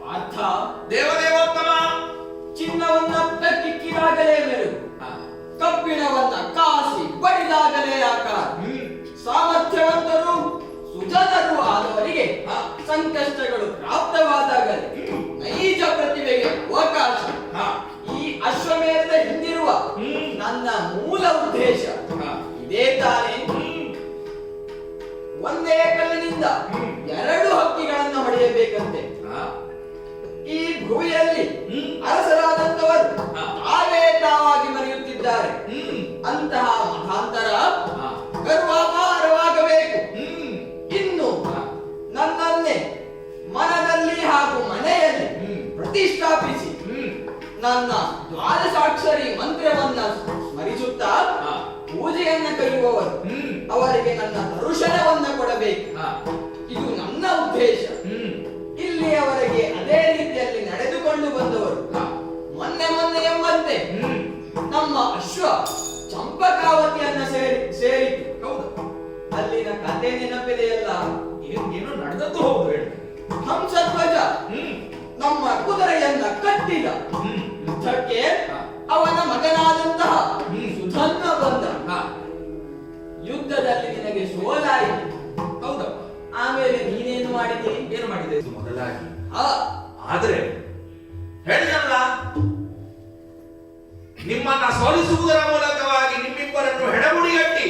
ಪಾರ್ಥ, ದೇವದೇವೋತ್ತಮ. ಚಿನ್ನವನ್ನ ಕಿಕ್ಕಿದಾಗಲೇ ಮೆರುಗು, ಕಬ್ಬಿಣವನ್ನ ಕಾಸಿ ಬಡಿದಾಗಲೇ ಆಕಾರ. ಸಾಮರ್ಥ್ಯವಂತರು ಸುಜನರು ಆದವರಿಗೆ ಸಂಕಷ್ಟಗಳು ಪ್ರಾಪ್ತವಾದಾಗಲೇ ನೈಜ ಪ್ರತಿಭೆಗೆ ಅವಕಾಶ. ಈ ಅಶ್ವಮೇಧದ ಹಿಂದಿರುವ ನನ್ನ ಮೂಲ ಉದ್ದೇಶ ಇದೇ ತಾನೇ. ಒಂದೇ ಕಲ್ಲಿನಿಂದ ಎರಡು ಹಕ್ಕಿಗಳನ್ನು ಹೊಡೆಯಬೇಕಂತೆ. ಈ ಭೂಮಿಯಲ್ಲಿ ಅರಸರಾದಂತವರು ತಾವೇ ತಾವಾಗಿ ಮರೆಯುತ್ತಿದ್ದಾರೆ. ಅಂತಹ ಮತಾಂತರ ಗರ್ವಾಪಾರವಾಗಬೇಕು. ಇನ್ನು ನನ್ನನ್ನೇ ಮನದಲ್ಲಿ ಹಾಗೂ ಮನೆಯಲ್ಲಿ ಪ್ರತಿಷ್ಠಾಪಿಸಿ ನನ್ನ ದ್ವಾದಶಾಕ್ಷರಿ ಮಂತ್ರವನ್ನ ಸ್ಮರಿಸುತ್ತಾ ಪೂಜೆಯನ್ನ ಕೈಯುವವರು ಅವರಿಗೆ ನನ್ನ ದರ್ಶನವನ್ನ ಕೊಡಬೇಕು. ಇದು ನನ್ನ ಉದ್ದೇಶ. ಇಲ್ಲಿಯವರೆಗೆ ಅದೇ ರೀತಿಯಲ್ಲಿ ನಡೆದುಕೊಂಡು ಬಂದವರು ಮೊನ್ನೆ ಎಂಬಂತೆ ನಮ್ಮ ಅಶ್ವ ಚಂಪಕಾವತಿಯನ್ನ ಸೇರಿತು. ಹೌದು. ಅಲ್ಲಿನ ಕತೆ ನೆನಪಿದೆಯಲ್ಲ. ಏನು ನಡೆದದ್ದು ಹೌದು ಹೇಳಿ. ಹಂಸಧ್ವಜ ನಮ್ಮ ಕುದುರೆಯನ್ನ ಕಟ್ಟಿದ. ಯುದ್ಧಕ್ಕೆ ಅವನ ಮಗನಾದಂತಹ ಸುಧನ್ವ ಬಂದ. ಯುದ್ಧದಲ್ಲಿ ನಿನಗೆ ಸೋಲಾಯಿತು. ಹೌದಪ್ಪ. ಆಮೇಲೆ ನೀನೇನು ಮಾಡಿದಿ? ಏನು ಮಾಡಿದೆ ಇದು ಮೊದಲಾಗಿ? ಆ ಆದ್ರೆ ಹೇಳಿದಲ್ಲ, ನಿಮ್ಮನ್ನ ಸೋಲಿಸುವುದರ ಮೂಲಕವಾಗಿ ನಿಮ್ಮಿಬ್ಬರನ್ನು ಹೆಡಗುಡಿಗಟ್ಟಿ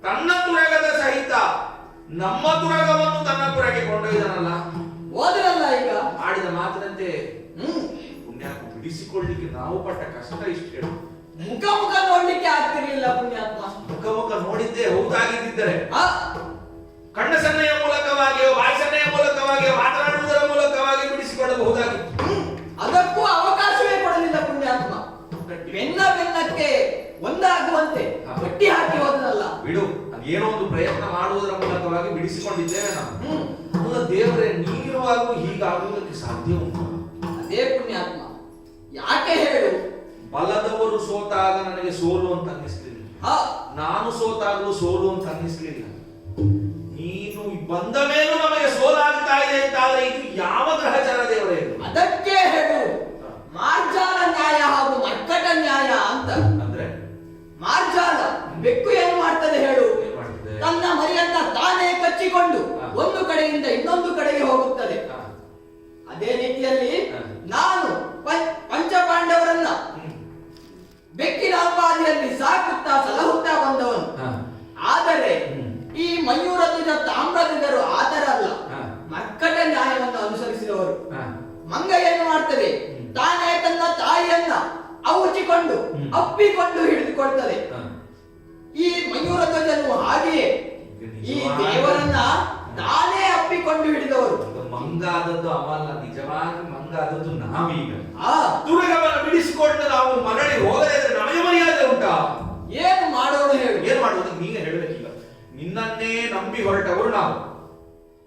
ತನ್ನ ತುರಗದ ಸಹಿತ ನಮ್ಮ ತುರಗವನ್ನು ತನ್ನ ಪುರಕ್ಕೆ ಕೊಂಡೊಯ್ದನಲ್ಲ. ಹೋದ್ರಲ್ಲ ಈಗ. ಆಡಿದ ಮಾತಿನಂತೆ ಪುಣ್ಯಾತ್ಮ ಬಿಡಿಸಿಕೊಳ್ಳಿಕ್ಕೆ ನಾವು ಪಟ್ಟ ಕಷ್ಟ ಇಷ್ಟು ಹೇಳು. ಮುಖ ನೋಡ್ಲಿಕ್ಕೆ ಆಗ್ತಿರ್ಲಿಲ್ಲ ಪುಣ್ಯಾತ್ಮ. ಮುಖ ನೋಡಿದ್ದೇ ಹೌದಾಗಿದ್ದರೆ ಆ ಕಣ್ಣ ಸನ್ನೆಯ ಮೂಲಕವಾಗಿಯೋ ಬಾಯಿ ಸನ್ನೆಯ ಮೂಲಕವಾಗಿಯೋ ಮಾತನಾಡುವುದರ ಮೂಲಕವಾಗಿ ಬಿಡಿಸಿಕೊಳ್ಳಬಹುದಾಗಿತ್ತು. ಅದಕ್ಕೂ ಅವಕಾಶವೇ ಕೊಡಲಿಲ್ಲ ಪುಣ್ಯಾತ್ಮ. ಬೆನ್ನಕ್ಕೆ ಒಂದಾಗುವಂತೆ ಗಟ್ಟಿ ಹಾಕಿ ಹೋದನಲ್ಲ. ಬಿಡು, ಅದೇನೋ ಒಂದು ಪ್ರಯತ್ನ ಮಾಡುವುದರ ಮೂಲಕವಾಗಿ ಬಿಡಿಸಿಕೊಂಡಿದ್ದೇವೆ ನಾವು. ಅಲ್ಲ ದೇವರೇ, ನೀರುವಾಗೂ ಹೀಗಾಗುವುದಕ್ಕೆ ಸಾಧ್ಯ ಉಂಟು? ಅದೇ ಪುಣ್ಯಾತ್ಮ. ಯಾಕೆ ಹೇಳು? ಬಲದವರು ಸೋತಾಗ ನನಗೆ ಸೋಲು ಅಂತ ಅನ್ನಿಸ್ಲಿಲ್ಲ, ಹಾ ನಾನು ಸೋತಾಗಲೂ ಸೋಲು ಅಂತ ಅನ್ನಿಸ್ಲಿಲ್ಲ. ನೀನು ಬಂದ ಮೇಲೂ ನಮಗೆ ಸೋಲಾಗ್ತಾ ಇದೆ ಅಂತಾದ್ರೆ ಇದು ಯಾವ ಗ್ರಹಚಾರ ದೇವರೇ ಇದು? ಅದಕ್ಕೆ ಹೇಳು ಮಾರ್ಜಾಲ ನ್ಯಾಯ ಹಾಗೂ ಮರ್ಕಟ ನ್ಯಾಯ ಅಂತ. ಅಂದ್ರೆ ಮಾರ್ಜಾಲ ಬೆಕ್ಕು ಏನು ಮಾಡ್ತದೆ ಹೇಳು? ಏನ್ ಮಾಡ್ತದೆ? ತನ್ನ ಮರಿಯನ್ನ ತಾನೇ ಕಚ್ಚಿಕೊಂಡು ಹಾ. ಒಂದು ಕಡೆಯಿಂದ ಇನ್ನೊಂದು ಕಡೆಗೆ ಹೋಗುತ್ತದೆ. ಹಾ. ಅದೇ ರೀತಿಯಲ್ಲಿ ಹಾ. ನಾನು ಪಂಚಪಾಂಡವರನ್ನ ಬೆಕ್ಕಿನ ಅಲ್ಪಾದಿಯಲ್ಲಿ ಸಾಕುತ್ತಾ ಸಲಹುತ್ತಾ ಬಂದವನು. ಹಾ. ಆದರೆ ಹ್ಮ್. ಈ ಮಯೂರಧ್ವಜ ತಾಮ್ರಧ್ವಜರು ಆ ತರ ಅಲ್ಲ, ಹಾ. ಮರ್ಕಟ ನ್ಯಾಯವನ್ನು ಅನುಸರಿಸಿದವರು. ಹಾ. ಮಂಗ ಏನು ಮಾಡ್ತದೆ? ತಾನೇ ತನ್ನ ತಾಯಿಯನ್ನ ಔಚಿಕೊಂಡು ಅಪ್ಪಿಕೊಂಡು ಹಿಡಿದುಕೊಳ್ತದೆ. ಹಾ. ಈ ಮಯೂರಧ್ವಜನು ಹಾಗೆಯೇ ಈ ದೇವರನ್ನ ತಾನೇ ಅಪ್ಪಿಕೊಂಡು ಹಿಡಿದವರು. ಮಂಗಾದದ್ದು ಅವಲ್ಲ, ನಿಜವಾಗಿ ಮಂಗಾದದ್ದು ನಾವೀಗ. ಆ ತುರುಗವನ್ನು ಬಿಡಿಸಿಕೊಂಡು ನಾವು ಮರಳಿ ಹೋಗದೇ ಇದ್ರೆ ನಮಗೆ ಮರ್ಯಾದೆ ಉಂಟಾ? ಏನು ಮಾಡೋಣ ಹೇಳು? ಏನ್ ಮಾಡುವುದು ನೀನೇ ಹೇಳಬೇಕೀಗ. ನಿನ್ನನ್ನೇ ನಂಬಿ ಹೊರಟವರು ನಾವು.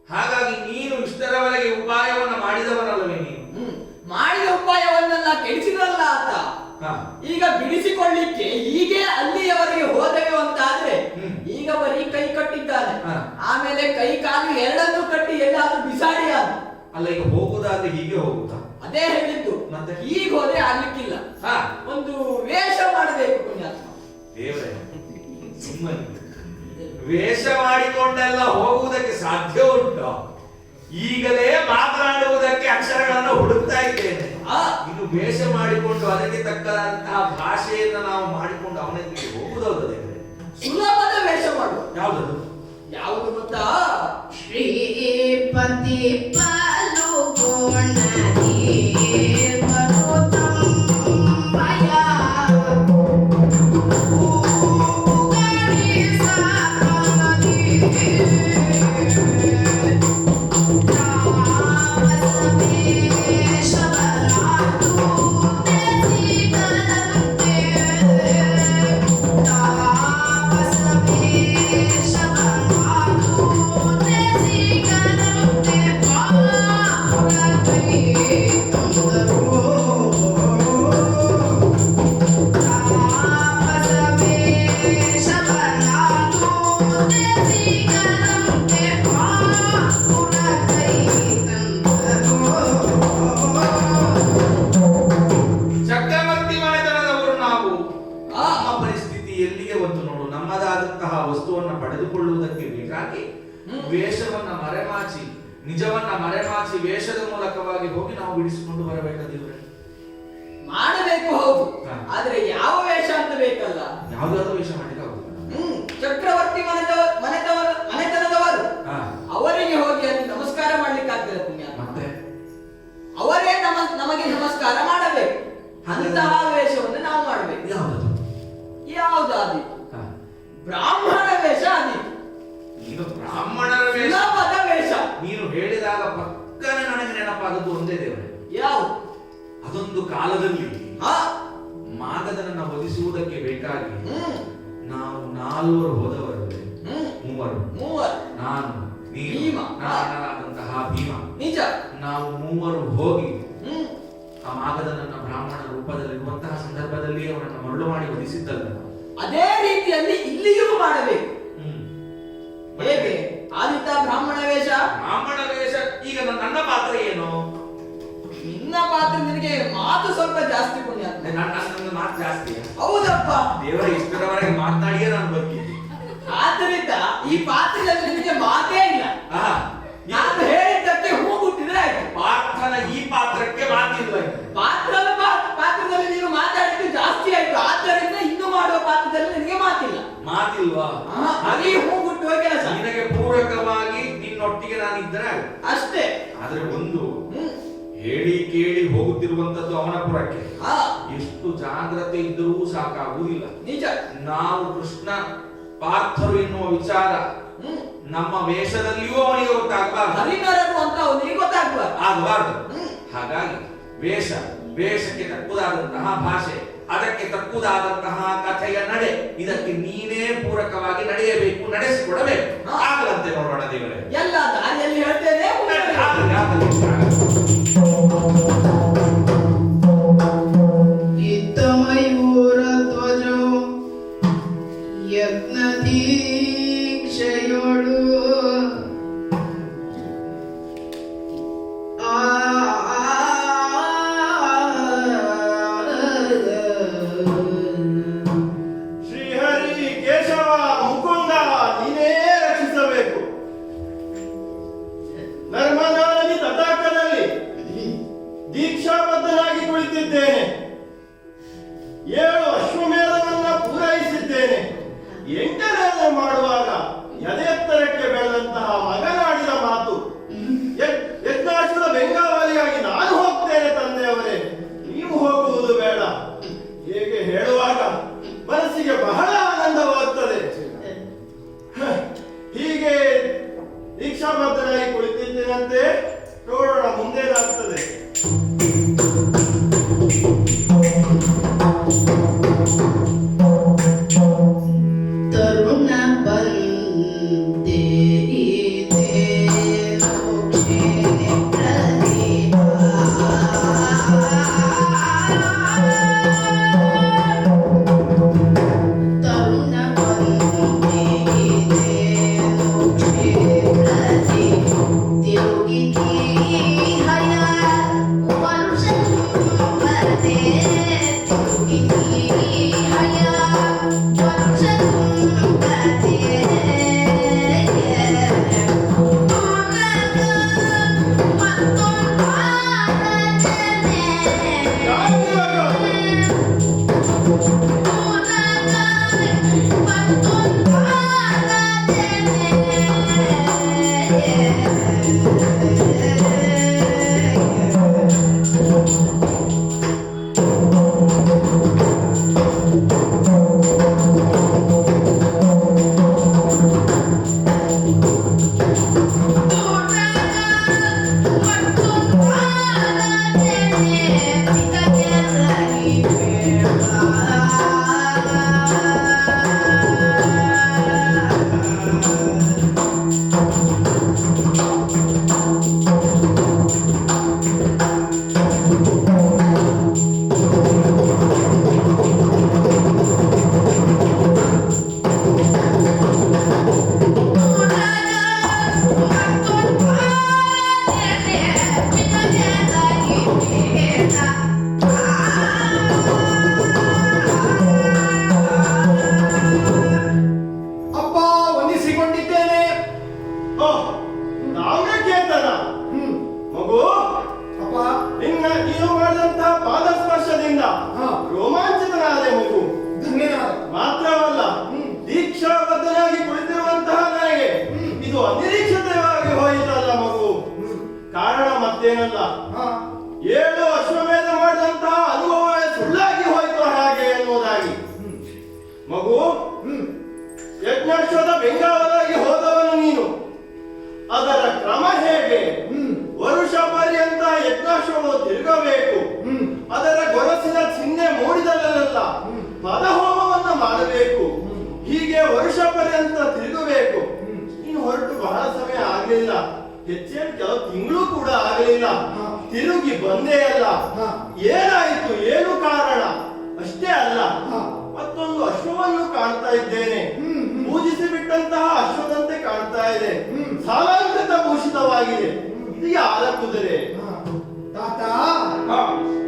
ಹಾಗಾಗಿ ನೀನು ಇಷ್ಟರವರೆಗೆ ಉಪಾಯವನ್ನ ಮಾಡಿದವನಲ್ಲವೇ ನೀನು? ಮಾಡಿದ ಉಪಾಯವನ್ನೆಲ್ಲ ಕೆಡಿಸಿದ್ರಲ್ಲ ಆತ. ಹಾ. ಈಗ ಬಿಡಿಸಿಕೊಳ್ಳಿಕ್ಕೆ ಹೀಗೆ ಅಲ್ಲಿಯವರೆಗೆ ಹೋದೆವು ಅಂತ ಆದ್ರೆ ಈಗ ಬರೀ ಕೈ ಕಟ್ಟಿದ್ದಾನೆ. ಹಾ. ಆಮೇಲೆ ಕೈ ಕಾಲು ಎರಡನ್ನೂ ಕಟ್ಟಿ ಎಲ್ಲಾದ್ರೂ ಬಿಸಾಡಿ ಆದ. ಅಲ್ಲ, ಈಗ ಹೋಗುದಾದ್ರೆ ಹೀಗೆ ಹೋಗುದಾ? ಅದೇ ಹೇಳಿದ್ದು. ಮತ್ತೆ? ಈಗ ಹೋದ್ರೆ ಆಗ್ಲಿಕ್ಕಿಲ್ಲ. ಹಾ. ಒಂದು ವೇಷ ಮಾಡಬೇಕು ಪುಣ್ಯಾತ್ಮ. ದೇವರೇ, ಸುಮ್ಮನೆ ವೇಷ ಮಾಡಿಕೊಂಡೆಲ್ಲ ಹೋಗುವುದಕ್ಕೆ ಸಾಧ್ಯ ಉಂಟು? ಈಗಲೇ ಮಾತನಾಡುವುದಕ್ಕೆ ಅಕ್ಷರಗಳನ್ನು ಹುಡುಕ್ತಾ ಇದ್ದೇನೆ. ಇನ್ನು ವೇಷ ಮಾಡಿಕೊಂಡು ಅದಕ್ಕೆ ತಕ್ಕಂತಹ ಭಾಷೆಯನ್ನು ನಾವು ಮಾಡಿಕೊಂಡು ಅವನಿಗೆ ಹೋಗುವುದೌದೇ? ಸುಲಭದ ವೇಷ ಮಾಡುವ. ಯಾವ್ದದು? ಯಾವುದು ಗೊತ್ತಾ? ಶ್ರೀಪತಿ ಪಾಲುಗೋಣಿ ಪರ್ವತಂ ಭಯ ಉಗಡಿ ಸಾಕಲದಿ ರಾಮಸಮೇಶವರಾತು ದೇಸಿಕನಂತೆ ರಾಮಸಮೇಶವರಾತು ದೇಸಿಕನಂತೆ ಪಾಪುರಕೈ ತಂದರು ರಾಮಸಮೇಶವರಾತು ದೇಸಿಕನಂತೆ ಪಾಪುರಕೈ ತಂದರು. ಚಕ್ರವರ್ತಿ ಮನೆತನದವರು ನಾವು. ಆ. ನಮ್ಮ ಪರಿಸ್ಥಿತಿ ಎಲ್ಲಿಗೆ ಬಂತು ನೋಡು. ನಮ್ಮದಾದಂತಹ ವಸ್ತುವನ್ನ ಪಡೆದುಕೊಳ್ಳುವುದಕ್ಕೆ ಬೇಕಾಗಿ ವೇಷವನ್ನ ಮರೆಮಾಚಿ, ನಿಜವನ್ನ ಮರೆಮಾಚಿ ವೇಷದ ಮೂಲಕವಾಗಿ ಹೋಗಿ ನಾವು ಬಿಡಿಸಿಕೊಂಡು ಬರಬೇಕಾದಿದ್ರೆ ಮಾಡಬೇಕು ಹೌದು. ಹಾ. ಆದ್ರೆ ಯಾವ ವೇಷ ಅಂತ ಬೇಕಲ್ಲ. ಯಾವ್ದಾದ್ರು ವೇಷ ಮಾಡಿದ್ರೆ ಆಗುದಿಲ್ಲ. ಚಕ್ರವರ್ತಿ ಮನೆತನದವರು ಹಾ. ಅವರಿಗೆ ಹೋಗಿ ಅಲ್ಲಿ ನಮಸ್ಕಾರ ಮಾಡ್ಲಿಕ್ಕೆ ಆಗ್ತದೆ ಪುಣ್ಯ. ಮತ್ತೆ ಅವರೇ ನಮಗೆ ನಮಸ್ಕಾರ ಮಾಡಬೇಕು. ಅಂತಹ ವೇಷವನ್ನು ನಾವು ಮಾಡಬೇಕು. ಯಾವ್ದದು? ಯಾವುದಾದೀತು? ಹಾ. ಬ್ರಾಹ್ಮಣ ವೇಷ ಆದೀತು. ಈಗ ಬ್ರಾಹ್ಮಣರ ವೇಷ ಸುಲಭದ ವೇಷ. ನೀನು ಹೇಳಿದಾಗ ಪಕ್ಕನೆ ನನಗೆ ನೆನಪಾದದ್ದು ಒಂದೇ ದೇವರೇ. ಯಾವುದು? ಅದೊಂದು ಕಾಲದಲ್ಲಿ ಹಾ. ಮಾಗದನನ್ನ ವಧಿಸುವುದಕ್ಕೆ ಬೇಕಾಗಿ ಹ್ಮ್ ನಾವು ನಾಲ್ವರು ಹೋದವರಲ್ಲೇ. ಹ್ಮ್ ಮೂವರು, ಮೂವರು. ನಾನು, ನೀನು, ಭೀಮ. ನಾನಾದಂತಹ ಭೀಮ, ನಿಜ. ನಾವು ಮೂವರು ಹೋಗಿ ಹ್ಮ್ ಆ ಮಾಗದನನ್ನ ಬ್ರಾಹ್ಮಣ ರೂಪದಲ್ಲಿರುವಂತಹ ಸಂದರ್ಭದಲ್ಲಿ ಅವನನ್ನು ಮರಳು ಮಾಡಿ ವಧಿಸಿದ್ದಲ್ಲ. ಅದೇ ರೀತಿಯಲ್ಲಿ ಇಲ್ಲಿಯೂ ಮಾಡಬೇಕು. ಹ್ಮ್. ಹೇಗೆ ಆದಿತ್ತ ಬ್ರಾಹ್ಮಣ ವೇಷ? ಬ್ರಾಹ್ಮಣ ವೇಷ. ಈಗ ನನ್ನ ಪಾತ್ರ ಏನು? ನಿನ್ನ ಪಾತ್ರ ನಿನಗೆ ಮಾತು ಸ್ವಲ್ಪ ಜಾಸ್ತಿ ಪುಣ್ಯ. ನನ್ನ ಮಾತು ಜಾಸ್ತಿ. ಹೌದಪ್ಪ. ದೇವರ ಇಷ್ಟರವರೆಗೆ ಮಾತನಾಡಿಯೇ ನಾನು ಬದುಕಿದ್ದೆ. ಆದ್ದರಿಂದ ಈ ಪಾತ್ರದಲ್ಲಿ ನಿನಗೆ ಮಾತೇ ಇಲ್ಲ. ಆಹಾ. ನಾನು ಹೇಳಿದ್ದಕ್ಕೆ ಹೂ ಹುಟ್ಟಿದ್ರೆ ಆಯ್ತು. ಪಾರ್ಥನ ಈ ಪಾತ್ರಕ್ಕೆ ಮಾತಿಲ್ಲ. ಪಾತ್ರದಲ್ಲಿ ನೀನು ಮಾತಾಡಿದ್ದು ಜಾಸ್ತಿ ಆಯ್ತು. ಆದ್ದರಿಂದ ಇನ್ನು ಮಾಡುವ ಪಾತ್ರದಲ್ಲಿ ನಿನಗೆ ಮಾತಿಲ್ಲ. ಮಾತಿಲ್ವಾ? ಅದೇ ಹೂ ಹುಟ್ಟುವ ಕೆಲಸ. ನಿನಗೆ ಪೂರಕವಾಗಿ ನಿನ್ನೊಟ್ಟಿಗೆ ನಾನಿದ್ದರೆ ಅಷ್ಟೇ. ಆದ್ರೆ ಒಂದು ಹ್ಮ್. ಹೇಳಿ ಕೇಳಿ ಹೋಗುತ್ತಿರುವಂತದ್ದು ಅವನ ಪುರಕ್ಕೆ. ಆ, ಎಷ್ಟು ಜಾಗ್ರತೆ ಇದ್ದರೂ ಸಾಕಾಗುವುದಿಲ್ಲ. ನಿಜ. ನಾವು ಕೃಷ್ಣ ಪಾರ್ಥರು ಎನ್ನುವ ವಿಚಾರ ಹ್ಮ್. ನಮ್ಮ ವೇಷದಲ್ಲಿಯೂ ಅವನಿಗೆ ಗೊತ್ತಾಗಬಾರದು. ಹರಿನರನು ಅಂತ ಅವನಿಗೆ ಗೊತ್ತಾಗ್ಬಾರ್ದು. ಆಗಬಾರದು. ಹ್ಮ್. ಹಾಗಾಗಿ ವೇಷಕ್ಕೆ ತಕ್ಕುದಾದಂತಹ ಭಾಷೆ, ಅದಕ್ಕೆ ತಕ್ಕುದಾದಂತಹ ಕಥೆಯ ನಡೆ, ಇದಕ್ಕೆ ನೀನೇ ಪೂರಕವಾಗಿ ನಡೆಯಬೇಕು, ನಡೆಸಿಕೊಡಬೇಕು. ಆಗಲಂತೆ ನೋಡೋಣ ದೇವರೇ. ಎಲ್ಲ ದಾರಿಯಲ್ಲಿ ಹೇಳ್ತೇನೆ. ಆಗಲಿ, ಆಗಲಿ. ಇತ್ತಮಯ ಮನಸ್ಸಿಗೆ ಬಹಳ ಆನಂದವಾಗ್ತದೆ. ಹೀಗೆ ದೀಕ್ಷಾಬದ್ಧರಾಗಿ ಕುಳಿತಿದ್ದೇನಂತೆ. ನೋಡೋಣ ಮುಂದೇನಾಗ್ತದೆ. ತರುಣ ಬಂದೆ ರೋಮಾಂಚಿತನಾದೆ ಮಗು. ಧನ್ಯವಾದ. ಮಾತ್ರವಲ್ಲ, ದೀಕ್ಷಾಬದ್ಧನಾಗಿ ಕುಳಿತಿರುವಂತಹ ನನಗೆ ಇದು ಅನಿರೀಕ್ಷಿತವಾಗಿ ಹೋಯಿತಲ್ಲ ಮಗು. ಕಾರಣ ಮತ್ತೇನಲ್ಲ, 7 ಅಶ್ವಮೇಧ ಮಾಡಿದಂತಹ ಅನುಭವವೇ ಸುಳ್ಳಾಗಿ ಹೋಯಿತು ಹಾಗೆ ಎನ್ನುವುದಾಗಿ. ಮಗು, ಯಜ್ಞಾಶ್ವದ ಬೆಂಗಾವಲಾಗಿ ಹೋದವನು ನೀನು. ಅದರ ಕ್ರಮ ಹೇಗೆ? ವರುಷ ಪರ್ಯಂತ ಯಜ್ಞಾಶ್ವವು ತಿರುಗಬೇಕು. ಅದರ ಗೊರಸಿನ ಚಿಹ್ನೆ ಮೂಡಿದಲ್ಲೆಲ್ಲ ಪದಹೋಮವನ್ನು ಮಾಡಬೇಕು. ಹೀಗೆ ವರುಷ ಪರ್ಯಂತ ತಿರುಗಬೇಕು. ನೀನು ಹೊರಟು ಬಹಳ ಸಮಯ ಆಗಲಿಲ್ಲ, ಹೆಚ್ಚೇನು ಕೆಲವು ತಿಂಗಳು ಕೂಡ ಆಗಲಿಲ್ಲ. ತಿರುಗಿ ಬಂದೇ ಅಲ್ಲ. ಏನಾಯಿತು? ಏನು ಕಾರಣ? ಅಷ್ಟೇ ಅಲ್ಲ, ಮತ್ತೊಂದು ಅಶ್ವವನ್ನು ಕಾಣ್ತಾ ಇದ್ದೇನೆ. ಪೂಜಿಸಿ ಬಿಟ್ಟಂತಹ ಅಶ್ವದಂತೆ ಕಾಣ್ತಾ ಇದೆ. ಸಾಲಾಂಕೃತ ಭೂಷಿತವಾಗಿದೆ. ಇದು ಯಾರ ಕುದುರೆ? ತಾತ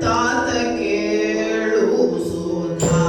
ತಾತ ಕೇಳು ಸುಧಾ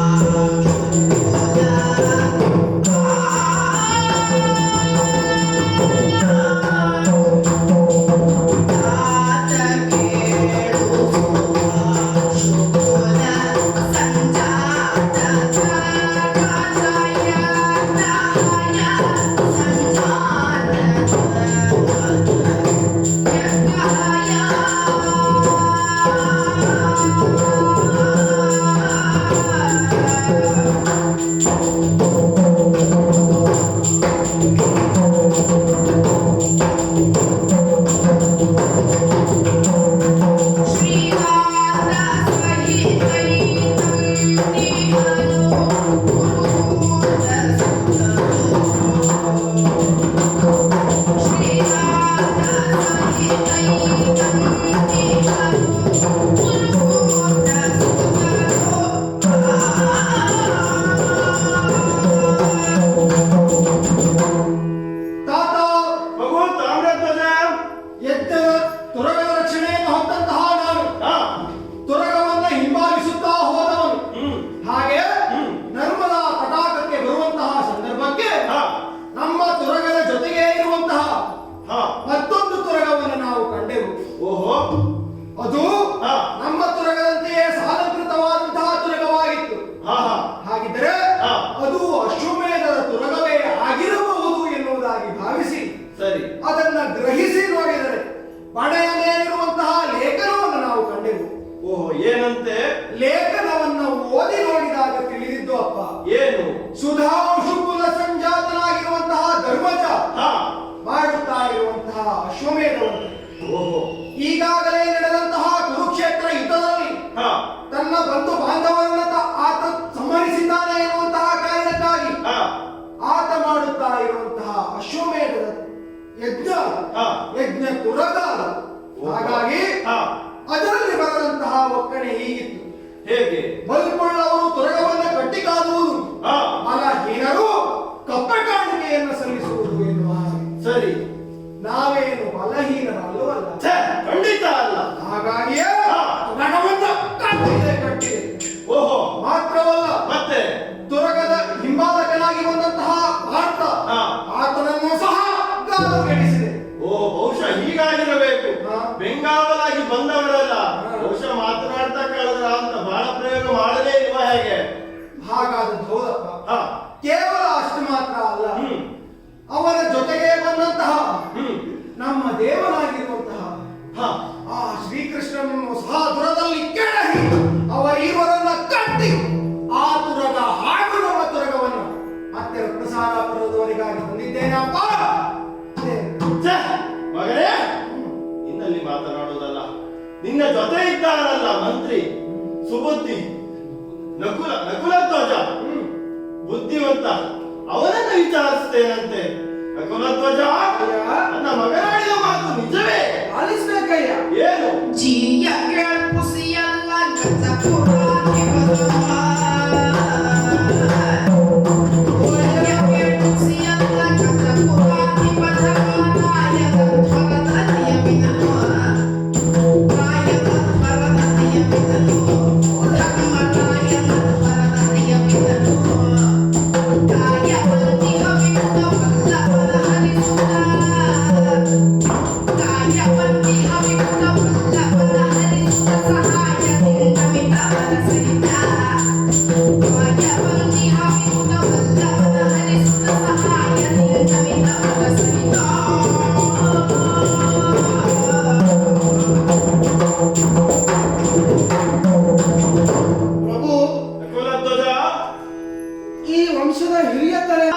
ಅದನ್ನ ಗ್ರಹಿಸಿ ನೋಡಿದರೆ ಪಡೆಯ ಮೇಲಿರುವಂತಹ ಲೇಖನವನ್ನು ನಾವು ಕಂಡೆವು. ಓಹೋ, ಏನಂತೆ? ಲೇಖನವನ್ನು ಓದಿ ನೋಡಿದಾಗ ತಿಳಿದಿದ್ದು ಅಪ್ಪ. ಏನು? ಸುಧಾಂಶು ಕುಲ ಸಂಜಾತನಾಗಿರುವಂತಹ ಧರ್ಮಜ ಹಾ ಮಾಡುತ್ತಾ ಇರುವಂತಹ ಅಶ್ವಮೇಧವನ್ನು ಓಹೋ ಈಗಾಗಲೇ ನಡೆದಂತಹ ಕುರುಕ್ಷೇತ್ರ ಯುದ್ಧದಲ್ಲಿ ಹಾ ತನ್ನ ಬಂಧು ಬಾಂಧವರನ್ನ ಆತ ಸಂಹರಿಸಿದ್ದಾನೆ ಎನ್ನುವಂತಹ ಕಾರಣಕ್ಕಾಗಿ ಹಾ ಆತ ಮಾಡುತ್ತಾ ಇರುವಂತಹ ಅಶ್ವಮೇಧದ ಯಜ್ಞ ಹಾ. ಯಜ್ಞ ತುರಗಾಲ. ಹಾಗಾಗಿ ಹಾ ಅದರಲ್ಲಿ ಬರದಂತಹ ಒಕ್ಕಣೆ ಹೀಗಿತ್ತು. ಹೇಗೆ ಬದುಕೊಳ್ಳವರು ತುರಗವನ್ನ ಕಟ್ಟಿ ಕಾದುವುದು, ಹಾ ಬಲಹೀನರು ಕಪ್ಪ ಕಾಣಿಕೆಯನ್ನು ಸಲ್ಲಿಸುವುದು ಎನ್ನುವ ಹಾಗೆ. ಸರಿ ನಾವೇನು ಬಲಹೀನರಲ್ಲವಲ್ಲ, ಛೆ, ಖಂಡಿತ ಅಲ್ಲ. ಹಾಗಾಗಿಯೇ ಹಾ. ತುರಗವನ್ನ ಕಟ್ಟಿದೆ. ಓಹೋ ಮಾತ್ರವಲ್ಲ, ಮತ್ತೆ ತುರಗದ ಹಿಂಬಾಲಕನಾಗಿ ಬಂದಂತಹ ಭಾರತ ಹಾ. ಆತನನ್ನು ಸಹ ಗಾಲುಗೆಡಿಸಿದೆ. ಓ ಬಹುಶಃ ಹೀಗಾಗಿರಬೇಕು. ಹಾ. ಬೆಂಗಾವಲಾಗಿ ಬಂದವರಲ್ಲ ಹಾ. ಬಹುಶಃ ಮಾತನಾಡ್ತಾ ಕಳೆದ್ರ ಅಂತ ಬಾಣ ಪ್ರಯೋಗ ಮಾಡಲೇ ಇಲ್ವಾ ಹೇಗೆ? ಹಾಗಾದದ್ದು ಹೌದಪ್ಪ. ಹಾ ಕೇವಲ ಅಷ್ಟು ಮಾತ್ರ ಅಲ್ಲ, ಹ್ಮ್ ಅವನ ಜೊತೆಗೆ ಬಂದಂತಹ ಹ್ಮ್ ನಮ್ಮ ದೇವನಾಗಿರುವಂತಹ ಹಾ ಆ ಶ್ರೀಕೃಷ್ಣನನ್ನು ಸಹ ತುರದಲ್ಲಿ ಕೆಳಹಿ ಅವರೀವರನ್ನ ಕಟ್ಟಿ ಆ ತುರಗ ಹಾಗೂ ನಮ್ಮ ತುರಗವನ್ನು ಮತ್ತೆ ರತ್ನಸಾರಾಪುರದವರಿಗಾಗಿ ಬಂದಿದ್ದೇನೆ ಅಪ್ಪ. ಛೆ, ಮಗನೇ ಇನ್ನಲ್ಲಿ ಮಾತನಾಡುವುದಲ್ಲ. ನಿನ್ನ ಜೊತೆ ಇದ್ದಾನಲ್ಲ ಮಂತ್ರಿ ಸುಬುದ್ಧಿ ನಕುಲ ಧ್ವಜ ಬುದ್ಧಿವಂತ, ಅವನನ್ನು ವಿಚಾರಿಸ್ತೇನಂತೆ. ನಕುಲ ಧ್ವಜ, ನನ್ನ ಮಗನಾಡಿದ ಮಾತು ನಿಜವೇ? ಆಲಿಸ್ಬೇಕಯ್ಯ. ಏನು? ಜಿಯ ಕೇಳ್ಪುಸಿಯಲ್ಲ ಗಜ ಪುರಾಧಿಪದ ಕೇಳ್ಪುಸಿಯಲ್ಲ ಗಜ ಪುರಾಧಿಪದ ಕಾಯದ ತ್ವರದಲ್ಲಿಯ ಬಿನನು ಕಾಯದ ತ್ವರದಲ್ಲಿಯ ಬಿನನು ಧರ್ಮರಾಯನ ತ್ವರದಲ್ಲಿಯ ಬಿನನು ಕಾಯವಂತಿ ಹವಿಯುತ ವಲ್ಲಭನ ಹರಿಸುತ್ತ ಕಾಯವಂತಿ ಹವಿಯುತ ವಲ್ಲಭನ ಹರಿಸುತ್ತ ಸಹಾಯದಿಂದ ಮಿತವರ ಸಹಿತ ಕಾಯವಂತಿ ಹವಿಯುತ ವಲ್ಲಭನ ಹರಿಸುತ್ತ ಸಹಾಯದಿಂದ ಮಿತವರ ಸಹಿತ ಪ್ರಭು, ನಕುಲ ಧ್ವಜ, ಈ ವಂಶದ ಹಿರಿಯ ತಲೆ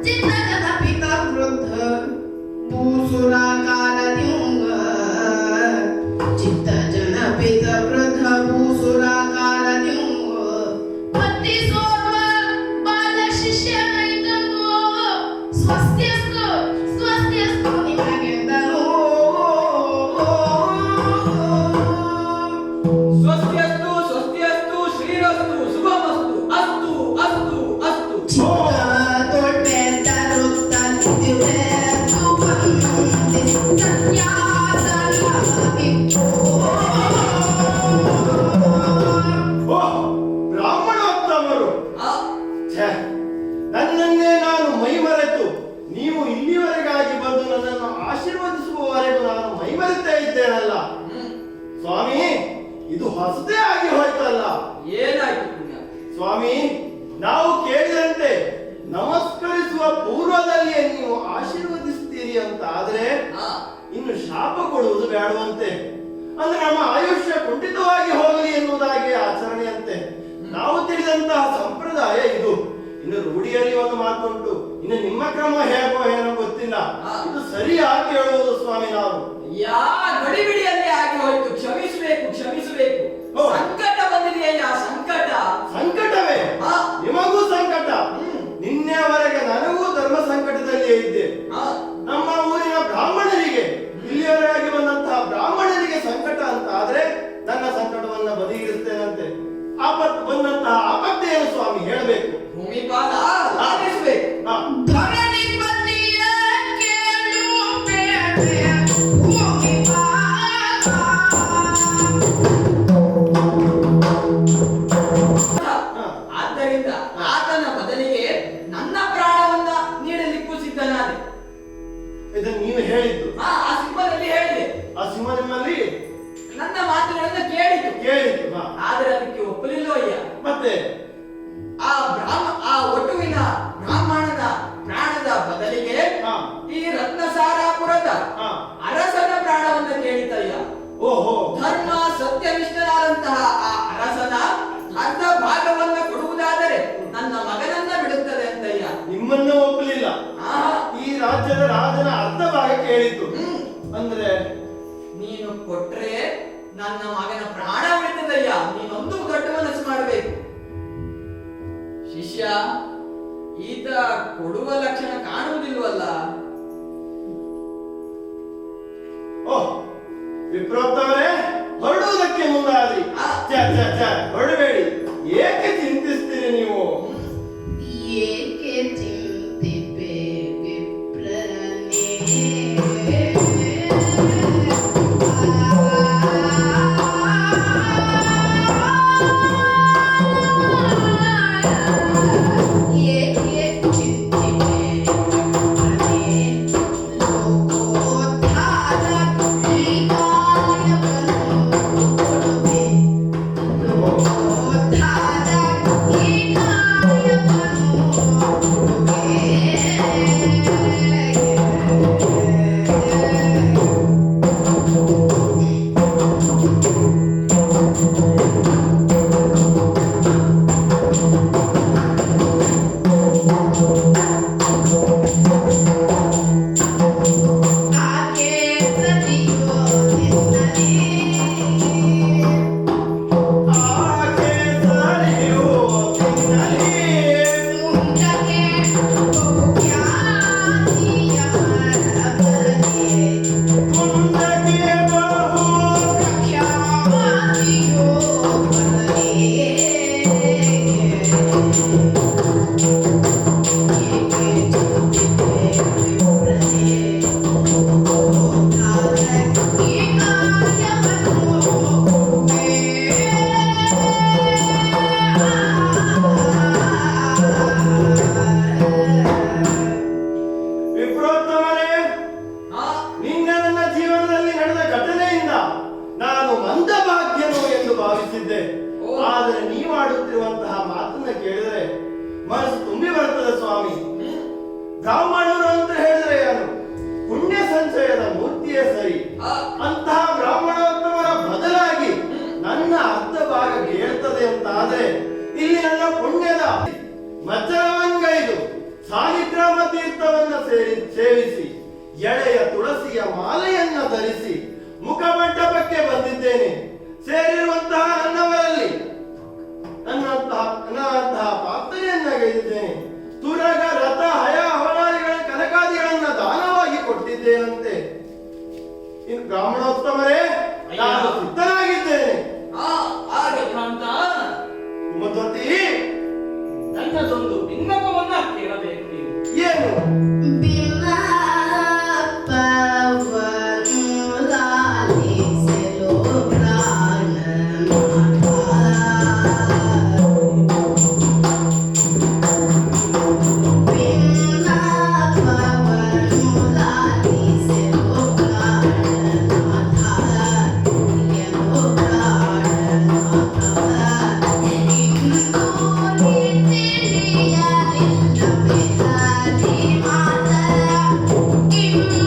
ಚಿತ್ತ ಜನ ಪಿತ ವೃದ್ಧ ಭೂಸುರ ಕಾಲದ್ಯುಂಗ ಚಿತ್ತ ಜನ ಪಿತ ವೃದ್ಧ ಭೂಸುರ ಕಾಲದ್ಯುಂಗ ಪತಿ ಸೋರ್ವ ಬಾಲ ಶಿಷ್ಯ ನೈತನು ಸ್ವಸ್ತ್ಯಸ್ತು ಸ್ವಸ್ತ್ಯಸ್ತು ನಿಮಗೆಂದನು ಸ್ವಸ್ತಿಯಸ್ತು ಸ್ವಸ್ತಿಯಸ್ತು ಶ್ರೀರಸ್ತು ಶುಭಮಸ್ತು ಅಸ್ತು ಅಸ್ತು ಅಸ್ತು. ಚಿತ್ತ ದೊಡ್ಡೆ ತರುತ್ತಲಿದೆ ಬಂದೆ ಸತ್ಯಾಸನ ಇತ್ತು ಓ ಬ್ರಾಹ್ಮಣೋತ್ತಮರು, ಆ, ಛೆ, ನನ್ನನ್ನೇ ನಾನು ಮೈಮರೆತು ನೀವು ಇಲ್ಲಿವರೆಗಾಗಿ ಬಂದು ನನ್ನನ್ನು ಆಶೀರ್ವದಿಸುವವರೆಗೂ ನಾನು ಮೈಮರೆತೇ ಇದ್ದೇನಲ್ಲ ಸ್ವಾಮಿ. ಇದು ಹೊಸದೇ ಆಗಿ ಹೋಯ್ತಲ್ಲ ಏನಾಯ್ತು ಪುಣ್ಯ? ಸ್ವಾಮಿ. ನಾವು ಕೇಳಿದಂತೆ ನಮಸ್ಕರಿಸುವ ಪೂರ್ವದಲ್ಲಿಯೇ ನೀವು ಆಶೀರ್ವದಿಸ್ತೀರಿ ಅಂತ ಆದ್ರೆ ಆ, ಇನ್ನು ಶಾಪ ಕೊಡುವುದು ಬೇಡವಂತೆ. ಅಂದ್ರೆ ನಮ್ಮ ಆಯುಷ್ಯ ಕುಂಠಿತವಾಗಿ ಹೋಗಲಿ ಎನ್ನುವುದಾಗಿ ಆಚರಣೆಯಂತೆ. ನಾವು ತಿಳಿದಂತಹ ಸಂಪ್ರದಾಯ ಇದು. ಇನ್ನು ರೂಢಿಯಲ್ಲಿ ಒಂದು ಮಾತುಂಟು, ಇನ್ನು ನಿಮ್ಮ ಕ್ರಮ ಹೇಗೋ ಏನೋ ಗೊತ್ತಿಲ್ಲ. ಇದು ಸರಿಯಾಗಿ ಕೇಳುವುದು ಸ್ವಾಮಿ. ನಾವು ಯಾ ಗಡಿಬಿಡಿಯಲ್ಲಿ ಆಗಿ ಹೋಯ್ತು. ಕ್ಷಮಿಸಬೇಕು ಕ್ಷಮಿಸಬೇಕು. ಹೋ. ಸಂಕಟ ಬಂದಿದೆಯಾ ಸಂಕಟ? ಸಂಕಟವೇ? ಆ, ನಿಮಗೂ ಸಂಕಟ? ನಿನ್ನೆವರೆಗೆ ನನಗೂ ಧರ್ಮ ಸಂಕಟದಲ್ಲಿಯೇ ಇದ್ದೆ. ಆ, ನಮ್ಮ ಊರಿನ ಬ್ರಾಹ್ಮಣರಿಗೆ, ಇಲ್ಲಿಯವರೆಗೆ ಬಂದಂತಹ ಬ್ರಾಹ್ಮಣರಿಗೆ ಸಂಕಟ ಅಂತ ಆದ್ರೆ ನನ್ನ ಸಂಕಟವನ್ನ ಬದಿಗಿರಿಸ್ತೇನಂತೆ. ಆಪತ್ತು ಬಂದಂತಹ ಆಪತ್ತು ಏನು ಸ್ವಾಮಿ ಹೇಳಬೇಕು? ಭೂಮಿಪಾಲ ಲಾಲಿಸಬೇಕು. ಹಾ ಧರಣಿ ಪತಿಯ ಕೇಳು ಬೇಡ ಭೂಮಿಪಾಲ ಆದ್ದರಿಂದ ಆತನ ಬದಲಿಗೆ ನನ್ನ ಪ್ರಾಣವನ್ನ ನೀಡಲಿಕ್ಕೂ ಸಿದ್ಧನಾದೆ. ಇದನ್ನು ನೀವು ಹೇಳಿದ್ದು ಆ ಸಿಂಹದಲ್ಲಿ ಹೇಳಿದೆ. ಆ ಸಿಂಹ ನಿಮ್ಮಲ್ಲಿ ನನ್ನ ಮಾತುಗಳನ್ನು ಕೇಳಿತು. ಕೇಳಿದ್ದು. ಹಾ ಆದರೆ ಅದಕ್ಕೆ ಒಪ್ಪಲಿಲ್ಲವಯ್ಯ. ಮತ್ತೆ ಆ ಒಟುವಿನ ರಾಜ್ಯದ ರಾಜನ ಅರ್ಧ ಭಾಗ ಕೇಳಿದ್ದು. ಅಂದ್ರೆ ನೀನು ಕೊಟ್ರೆ ನನ್ನ ಮಗನ ಪ್ರಾಣ ಉಳಿತದಯ್ಯ. ನೀನೊಂದು ದೊಡ್ಡ ಮನಸ್ಸು ಮಾಡಬೇಕು. ಶಿಷ್ಯ, ಈತ ಕೊಡುವ ಲಕ್ಷಣ ಕಾಣುವುದಿಲ್ವಲ್ಲ? ಓಹ್, ವಿಪ್ರೋತ್ತವರೇ, ಹೊರಡುವುದಕ್ಕೆ ಮುಂದಾದ್ರಿ. ಹೊರಡಬೇಡಿ. ಏಕೆ ಚಿಂತಿಸ್ತೀರಿ ನೀವು? ಏಕೆ ಚಿಂತಿಪೆ ವಿಪ್ರನೇ? ಏಕೆ ಚಿಂತಿಪೆ ವಿಪ್ರನೇ? ಲೋಕೋದ್ಧಾರ ಈಗಾಯವನ್ನು ಕೊಡುವೆ. ಲೋಕೋದ್ಧಾರ ಈಗಾಯವನ್ನು ಕೊಡುವೆ. ಆಕೆ ಸತಿಯೋ ನಿನ್ನಲಿ ಆಕೆ ಸರಿಯೋ ತಿನ್ನಲಿ. ಮುಂದಕ್ಕೆ ಬಹುಖ್ಯಾತಿಯ ಬರಲಿ. ಮುಂದಕ್ಕೆ ಬಹು ಪ್ರಖ್ಯಾತಿಯೋ ಬರಲಿ. ಏಕೆ ಚಿಂತಿಪೆ ವಿಪ್ರನೇ? ಲೋಕೋದ್ಧಾರ ಈಗಾಯವನ್ನು ಕೊಡುವೆ. ವಿಪ್ರೋತ್ತಮರೇ, ಆ, ನಿನ್ನೆ ನನ್ನ ಜೀವನದಲ್ಲಿ ನಡೆದ ಘಟನೆಯಿಂದ ನಾನು ಮಂದಭಾಗ್ಯನು ಎಂದು ಭಾವಿಸಿದ್ದೆ. ಓ. ಆದರೆ ನೀವಾಡುತ್ತಿರುವಂತಹ ಮಾತನ್ನ ಕೇಳಿದರೆ ಮನಸ್ಸು ತುಂಬಿ ಬರ್ತದೆ ಸ್ವಾಮಿ. ಬ್ರಾಹ್ಮಣರು ಅಂತ ಹೇಳಿದ್ರೆ ಏನು? ಪುಣ್ಯ ಸಂಚಯದ ಮೂರ್ತಿಯೇ ಸರಿ. ಆ, ಅಂತಹ ಬ್ರಾಹ್ಮಣೋತ್ತಮರ ಬದಲಾಗಿ ನನ್ನ ಅರ್ಧ ಭಾಗ ಕೇಳ್ತದೆ ಅಂತ ಆದ್ರೆ ಇಲ್ಲಿ ನನ್ನ ಪುಣ್ಯದ ಮಜ್ಜನವನ್ಗೈದು ಸಾಲಿಗ್ರಾಮ ತೀರ್ಥವನ್ನ ಸೇವಿಸಿ ಎಳೆಯ ತುಳಸಿಯ ಮಾಲೆಯನ್ನ ಧರಿಸಿ ಮುಖಮಂಟಪಕ್ಕೆ ಬಂದಿದ್ದೇನೆ. ಸೇರಿರುವಂತಹ ನನ್ನವರಲ್ಲಿ ನನ್ನಂತಹ ಪಾತ್ರೆಯನ್ನಗೈದಿದ್ದೇನೆ. ತುರಗ, ರಥ, ಹಯ, ಹವನಾದಿಗಳ ಕನಕಾದಿಗಳನ್ನ ದಾನವಾಗಿ ಕೊಟ್ಟಿದ್ದೇನಂತೆ. ಇನ್ನು ಬ್ರಾಹ್ಮಣೋತ್ತಮರೇ, ನಾನು ಸಿದ್ಧನಾಗಿದ್ದೇನೆ. ಹಾಗೆ ಕಾಂತ, ಕುಮದ್ವತಿ, ನನ್ನದೊಂದು ಭಿನ್ನಪವನ್ನ ಕೇಳಬೇಕು ನೀವು. ಏನು? ಬಿನ್ನಪ್ಪವನ್ನು ಲಾಲಿಸಲು ಪ್ರಾಣನಾಥ. ಬಿನ್ನಪ್ಪವನ್ನು ಲಾಲಿಸಲು ಪ್ರಾಣನಾಥ. ಎನ್ನು ಪ್ರಾಣನಾಥ. ಇಂದು ನಿತ್ಯಲಿಯಲಿಲ್ಲವೇ ಹರಿ ಮಾತ. ಇಂದು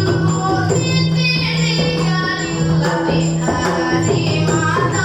ನಿತ್ಯಲಿಯಲಿಲ್ಲವೇ ಹರಿ ಮಾತ.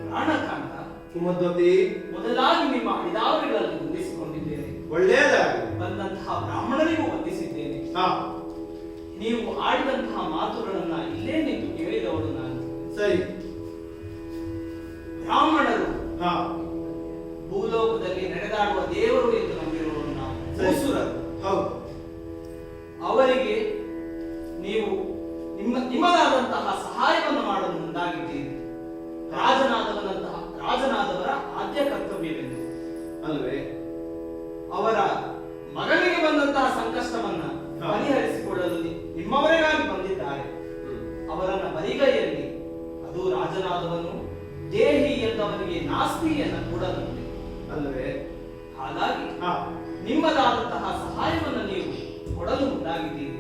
ಪ್ರಾಣಕಾಂತ, ಕುಮದ್ವತಿ, ಮೊದಲಾಗಿ ನಿಮ್ಮ ಹಿರಿದಾವರುಗಳಲ್ಲಿ ವಂದಿಸಿಕೊಂಡಿದ್ದೇನೆ. ಒಳ್ಳೆಯದಾಗಲಿ. ಬಂದಂತಹ ಬ್ರಾಹ್ಮಣರಿಗೂ ವಂದಿಸಿದ್ದೇನೆ. ಹಾ, ನೀವು ಆಡಿದಂತಹ ಮಾತುಗಳನ್ನ ಇಲ್ಲೇ ನಿಂತು ಕೇಳಿದವಳು ನಾನು. ಸರಿ. ಬ್ರಾಹ್ಮಣರು ಹಾ, ಭೂಲೋಕದಲ್ಲಿ ನಡೆದಾಡುವ ದೇವರು ಎಂದು ಭೂಸುರರು. ಹೌದು. ಅವರಿಗೆ ನೀವು ನಿಮ್ಮದಾದಂತಹ ಸಹಾಯವನ್ನು ಮಾಡಲು ಮುಂದಾಗಿದ್ದೀರಿ. ರಾಜನಾದವರ ಆದ್ಯ ಕರ್ತವ್ಯವೆಂದು ಅಲ್ವೇ? ಅವರ ಮಗನಿಗೆ ಬಂದಂತಹ ಸಂಕಷ್ಟವನ್ನ ಪರಿಹರಿಸಿಕೊಳ್ಳಲು ನಿಮ್ಮವರಿಗಾಗಿ ಬಂದಿದ್ದಾರೆ. ಅವರನ್ನ ಬರಿಗೈಯಲ್ಲಿ ಅದು ರಾಜನಾದವನು ದೇಹಿ ಎಂದವನಿಗೆ ನಾಸ್ತಿಯನ್ನ ಕೂಡದಂತೆ ಅಲ್ವೇ? ಹಾಗಾಗಿ ನಿಮ್ಮದಾದಂತಹ ಸಹಾಯವನ್ನು ನೀವು ಕೊಡಲು ಮುಂದಾಗಿದ್ದೀರಿ.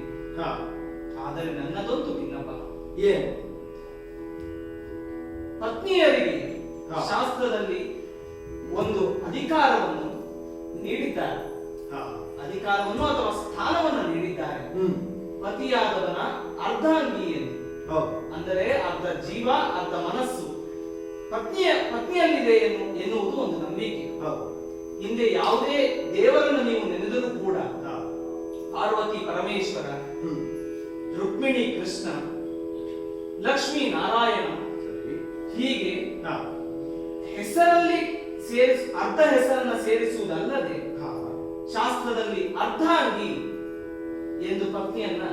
ಆದರೆ ನನ್ನದೊಂದು ವಿನ್ನಪ. ಏನು? ಪತ್ನಿಯರಿಗೆ ಶಾಸ್ತ್ರದಲ್ಲಿ ಒಂದು ಅಧಿಕಾರವನ್ನು ನೀಡಿದ್ದಾರೆ. ಅಧಿಕಾರವನ್ನು ಅಥವಾ ಸ್ಥಾನವನ್ನು ನೀಡಿದ್ದಾರೆ. ಪತಿಯಾದವನ ಅರ್ಧಾಂಗಿ ಎಂದು. ಅಂದರೆ ಅರ್ಧ ಜೀವ ಅರ್ಧ ಮನಸ್ಸು ಪತ್ನಿಯಲ್ಲಿದೆ ಎನ್ನುವುದು ಒಂದು ನಂಬಿಕೆ. ಹಿಂದೆ ಯಾವುದೇ ದೇವರನ್ನು ನೀವು ನೆನೆದರೂ ಕೂಡ ಪಾರ್ವತಿ ಪರಮೇಶ್ವರ, ರುಕ್ಮಿಣಿ ಕೃಷ್ಣ, ಲಕ್ಷ್ಮೀ ನಾರಾಯಣ ಹೀಗೆ ಹೆಸರಲ್ಲಿ ಅರ್ಧ ಹೆಸರನ್ನ ಸೇರಿಸುವುದಲ್ಲದೆ ಶಾಸ್ತ್ರದಲ್ಲಿ ಅರ್ಧಾಂಗಿ ಎಂದು ಪತ್ನಿಯನ್ನ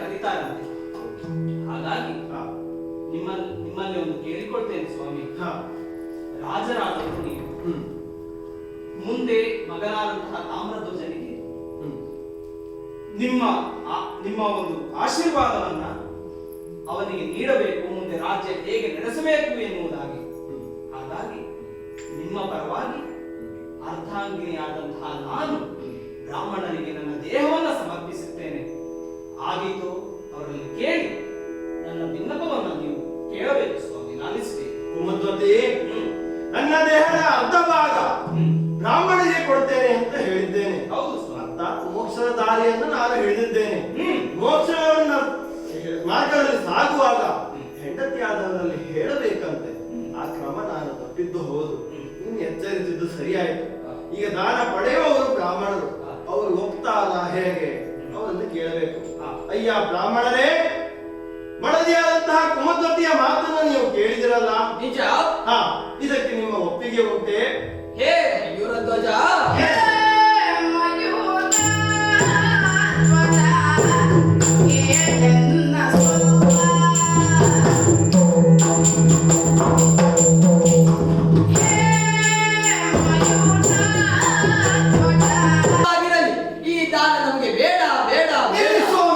ಕರೀತಾರಂತೆ. ಹಾಗಾಗಿ ನಿಮ್ಮಲ್ಲಿ ಒಂದು ಕೇಳಿಕೊಳ್ತೇನೆ ಸ್ವಾಮಿ. ರಾಜರಾದವರು ನೀವು ಮುಂದೆ ಮಗನಾದಂತಹ ತಾಮ್ರಧ್ವಜನಿಗೆ ನಿಮ್ಮ ಒಂದು ಆಶೀರ್ವಾದವನ್ನ ಅವನಿಗೆ ನೀಡಬೇಕು. ಮುಂದೆ ರಾಜ್ಯ ಹೇಗೆ ನಡೆಸಬೇಕು ಎನ್ನುವುದಾಗಿ. ಹಾಗಾಗಿ ನಿಮ್ಮ ಪರವಾಗಿ ಅರ್ಧಾಂಗಿನಿಯಾದಂತಹ ನಾನು ಬ್ರಾಹ್ಮಣರಿಗೆ ನನ್ನ ದೇಹವನ್ನ ಸಮರ್ಪಿಸುತ್ತೇನೆ. ಆಗೀತು ಅವರಲ್ಲಿ ಕೇಳಿ ನನ್ನ ವಿನ್ನಪವನ್ನು ನೀವು ಕೇಳಬೇಕು ಸ್ವಾಮಿ, ಲಾಲಿಸಬೇಕು. ಕುಮದ್ವತಿ, ನನ್ನ ದೇಹದ ಅರ್ಧ ಭಾಗ ಬ್ರಾಹ್ಮಣರಿಗೆ ಕೊಡ್ತೇನೆ ಅಂತ ಹೇಳಿದ್ದೇನೆ. ಹೌದು ಸ್ವಾಮಿ. ಅರ್ಥಾತ್ ಮೋಕ್ಷದ ದಾರಿಯನ್ನು ನಾನು ಹೇಳಿದ್ದೇನೆ. ಮೋಕ್ಷವನ್ನ ಮಾರ್ಗದಲ್ಲಿ ಸಾಗುವಾಗ ಹೆಂಡತಿಯಾದವರಲ್ಲಿ ಹೇಳಬೇಕಂತೆ. ಆ ಕ್ರಮ ನಾನು ತಪ್ಪಿದ್ದು ಹೌದು. ಇನ್ನು ಎಚ್ಚರಿಸಿದ್ದು ಸರಿಯಾಯಿತು. ಈಗ ದಾನ ಪಡೆಯುವವರು ಬ್ರಾಹ್ಮಣರು, ಅವರು ಒಪ್ತಾರ ಹೇಗೆ ಅವರನ್ನು ಕೇಳಬೇಕು. ಅಯ್ಯ ಬ್ರಾಹ್ಮಣರೇ, ಮಡದಿಯಾದಂತಹ ಕುಮದ್ವತಿಯ ಮಾತನ್ನು ನೀವು ಕೇಳಿದಿರಲ್ಲ? ನಿಜ. ಇದಕ್ಕೆ ನಿಮ್ಮ ಒಪ್ಪಿಗೆ ಉಂಟೆ? ಹೇ ಮಯೂರಧ್ವಜ, ಈ ದಾನ ನಮಗೆ ಬೇಡ ಬೇಡ ಬೇಡ.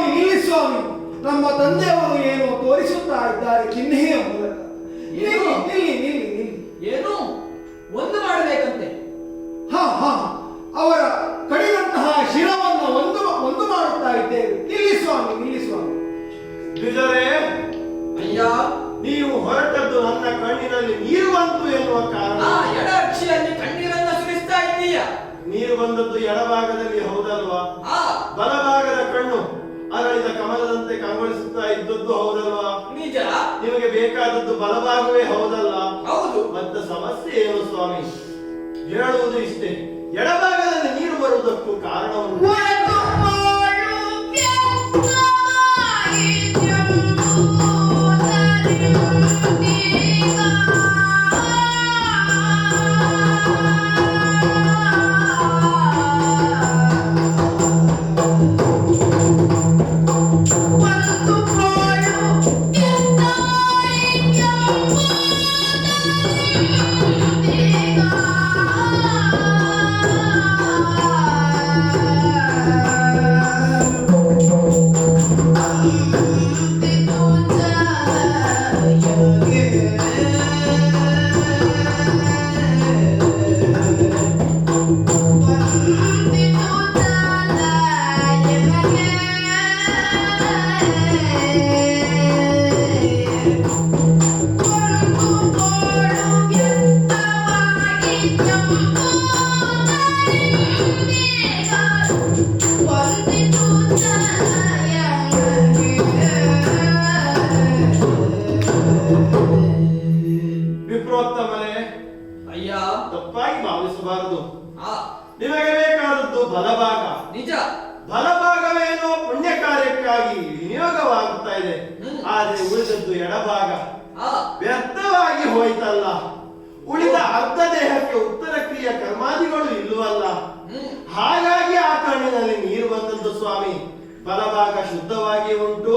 ನಿಲ್ಲಿ ಸ್ವಾಮಿ, ನಮ್ಮ ತಂದೆಯವರು ಏನು ತೋರಿಸುತ್ತಾ ಇದ್ದಾರೆ ಚಿಹ್ನೆಯ ಮೂಲಕ. ನಿಲ್ಲಿ. ಏನು ಒಂದು ಮಾಡಬೇಕಂತೆ? ಅವರ ಕಡಿದಂತಹ ಶಿರವನ್ನು ಒಂದು ಮಾಡುತ್ತಾ ಇದ್ದೇವೆ. ನಿಲ್ಲಿ ಸ್ವಾಮಿ. ದ್ವಿಜರೇ, ಅಯ್ಯ, ನೀವು ಹೊರಟದ್ದು ನನ್ನ ಕಣ್ಣಿನಲ್ಲಿ ನೀರು ಬಂತು ಎನ್ನುವ ಕಾರಣ. ಎಡ ಅಕ್ಷಿಯಲ್ಲಿ ಕಣ್ಣೀರನ್ನ ಸುರಿಸ್ತಾ ಇದ್ದೀಯ. ನೀರು ಬಂದದ್ದು ಎಡಭಾಗದಲ್ಲಿ ಹೌದಲ್ವಾ? ಬಲಭಾಗದ ಕಣ್ಣು ಅರಳಿದ ಕಮಲದಂತೆ ಕಂಗೊಳಿಸುತ್ತಾ ಇದ್ದದ್ದು ಹೌದಲ್ವಾ? ನಿಜ. ನಿಮಗೆ ಬೇಕಾದದ್ದು ಬಲಭಾಗವೇ ಹೌದಲ್ಲ? ಹೌದು. ಮತ್ತೆ ಸಮಸ್ಯೆ ಏನು ಸ್ವಾಮಿ? ಹೇಳುವುದು ಇಷ್ಟೇ, ಎಡಭಾಗದಲ್ಲಿ ನೀರು ಬರುವುದಕ್ಕೂ ಕಾರಣವನ್ನು ವಿಪ್ರೋತ್ತಮರೇ, ಅಯ್ಯ, ತಪ್ಪಾಗಿ ಭಾವಿಸಬಾರದು. ಆ ನಿಮಗೆ ಬೇಕಾದದ್ದು ಬಲಭಾಗ. ನಿಜ. ಬಲಭಾಗವೇನೋ ಪುಣ್ಯ ಕಾರ್ಯಕ್ಕಾಗಿ ವಿನಿಯೋಗವಾಗುತ್ತಾ ಇದೆ. ಆದರೆ ಉಳಿದದ್ದು ಎಡಭಾಗ ವ್ಯರ್ಥವಾಗಿ ಹೋಯ್ತಲ್ಲ. ಉಳಿದ ಅರ್ಧ ದೇಹಕ್ಕೆ ಉತ್ತರ ಕ್ರಿಯೆ ಕರ್ಮಾದಿಗಳು ಇಲ್ಲವಲ್ಲ. ಹಾಗಾಗಿ ಆ ಕಣ್ಣಿನಲ್ಲಿ ನೀರು ಬಂದದ್ದು ಸ್ವಾಮಿ. ಬಲಭಾಗ ಶುದ್ಧವಾಗಿ ಉಂಟು,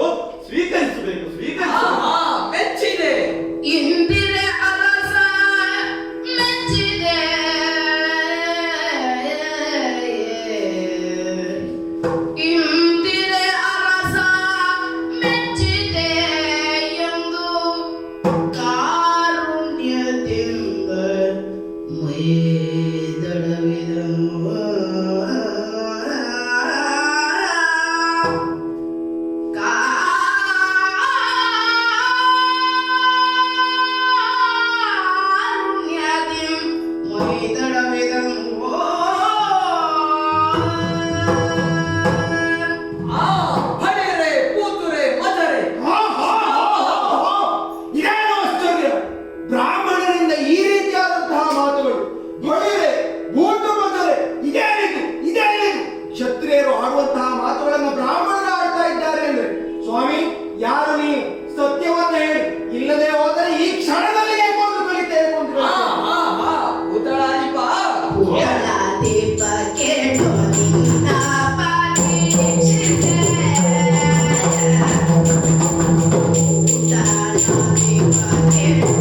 ಸ್ವೀಕರಿಸಬೇಕು ಸ್ವೀಕರಿಸಬೇಕು. ಮೆಚ್ಚಿದೆ. ಇಂದಿರೆ ಅರಸ ಮೆಚ್ಚಿದೆ ಇಂದಿರೆ ಅರಸ ಮೆಚ್ಚಿದೆ ಎಂದು ಕಾರುಣ್ಯದಿಂದ ಮೈದಡವಿದನು. ಬಡಿರೆ ಕೂತುರೆ ಮಜರೆ. ಇದೇನು ಆಶ್ಚರ್ಯ! ಬ್ರಾಹ್ಮಣರಿಂದ ಈ ರೀತಿಯಾದಂತಹ ಮಾತುಗಳು, ಬಡಿರೆ ಬೂಟು ಮಜರೆ, ಇದೇನಿದು ಕ್ಷತ್ರಿಯರು ಆಡುವಂತಹ ಮಾತುಗಳನ್ನು ಬ್ರಾಹ್ಮಣರು ಆಡ್ತಾ ಇದ್ದಾರೆ ಅಂದ್ರೆ, ಸ್ವಾಮಿ ಯಾರು ನೀವು? ಸತ್ಯವನ್ನ ಹೇಳಿ, ಇಲ್ಲದೆ ಹೋದರೆ ಈ ಕ್ಷಣದಲ್ಲಿ ಕೊಂಡು ಕಲಿತೇವೆ ಉತ್ತರಾಧಿಪ ದೀಪ ಕೇಳೋ ನಿನ್ನ ಪರೀಕ್ಷಿಸೆ ದೀಪ ಕೇಳೋ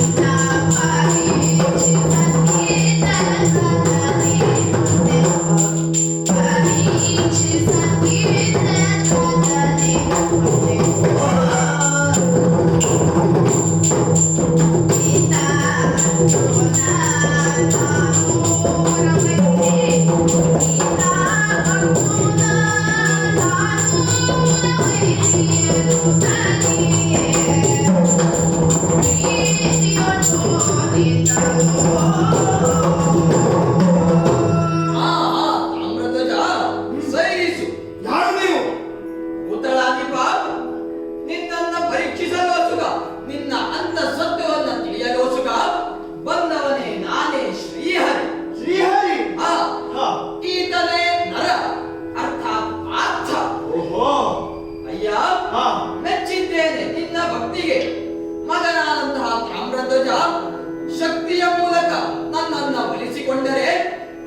ನಿನ್ನ ತಾಮ್ರಧ್ವಜ ಸೈರಿಸು. ಯಾರು ನೀವು? ಉತ್ತರಾಧಿಪ ನಿನ್ನನ್ನ ಪರೀಕ್ಷಿಸಲು ಸುಖ, ನಿನ್ನ ಅಂತಃಸತ್ವವನ್ನು ತಿಳಿಯಲು ಸುಖ ಬಂದವನೇ ನಾನೇ ಶ್ರೀಹರಿ. ಶ್ರೀಹರಿ. ಆ ಹಾ. ಈತನೇ ನರ ಅರ್ಥಾತ್ ಪಾರ್ಥ. ಓಹೋ. ಅಯ್ಯ ಹಾ. ಮೆಚ್ಚಿದ್ದೇನೆ ನಿನ್ನ ಭಕ್ತಿಗೆ. ಮಗನಾದಂತಹ ತಾಮ್ರಧ್ವಜ ಶಕ್ತಿಯ ಮೂಲಕ ನನ್ನನ್ನ ಒಲಿಸಿಕೊಂಡರೆ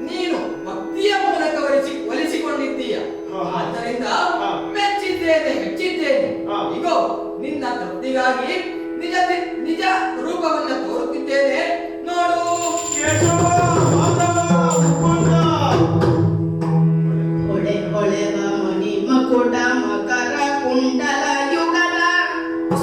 ನೀನು ಭಕ್ತಿಯ ಮೂಲಕ ಒಲಿಸಿಕೊಂಡಿದ್ದೀಯ. ಆದ್ದರಿಂದ ಮೆಚ್ಚಿದ್ದೇನೆ. ಇಗೋ ನಿನ್ನ ತೃಪ್ತಿಗಾಗಿ ನಿಜ ರೂಪವನ್ನು ತೋರುತ್ತಿದ್ದೇನೆ ನೋಡು. ಕೇಶವ, ಮಾಧವ, ಮುಕುಂದ. ಹೊಳೆ ಹೊಳೆವ ಮಣಿ ಮಕುಟ ಮಕರ ಕುಂಡಲ ಯುಗದ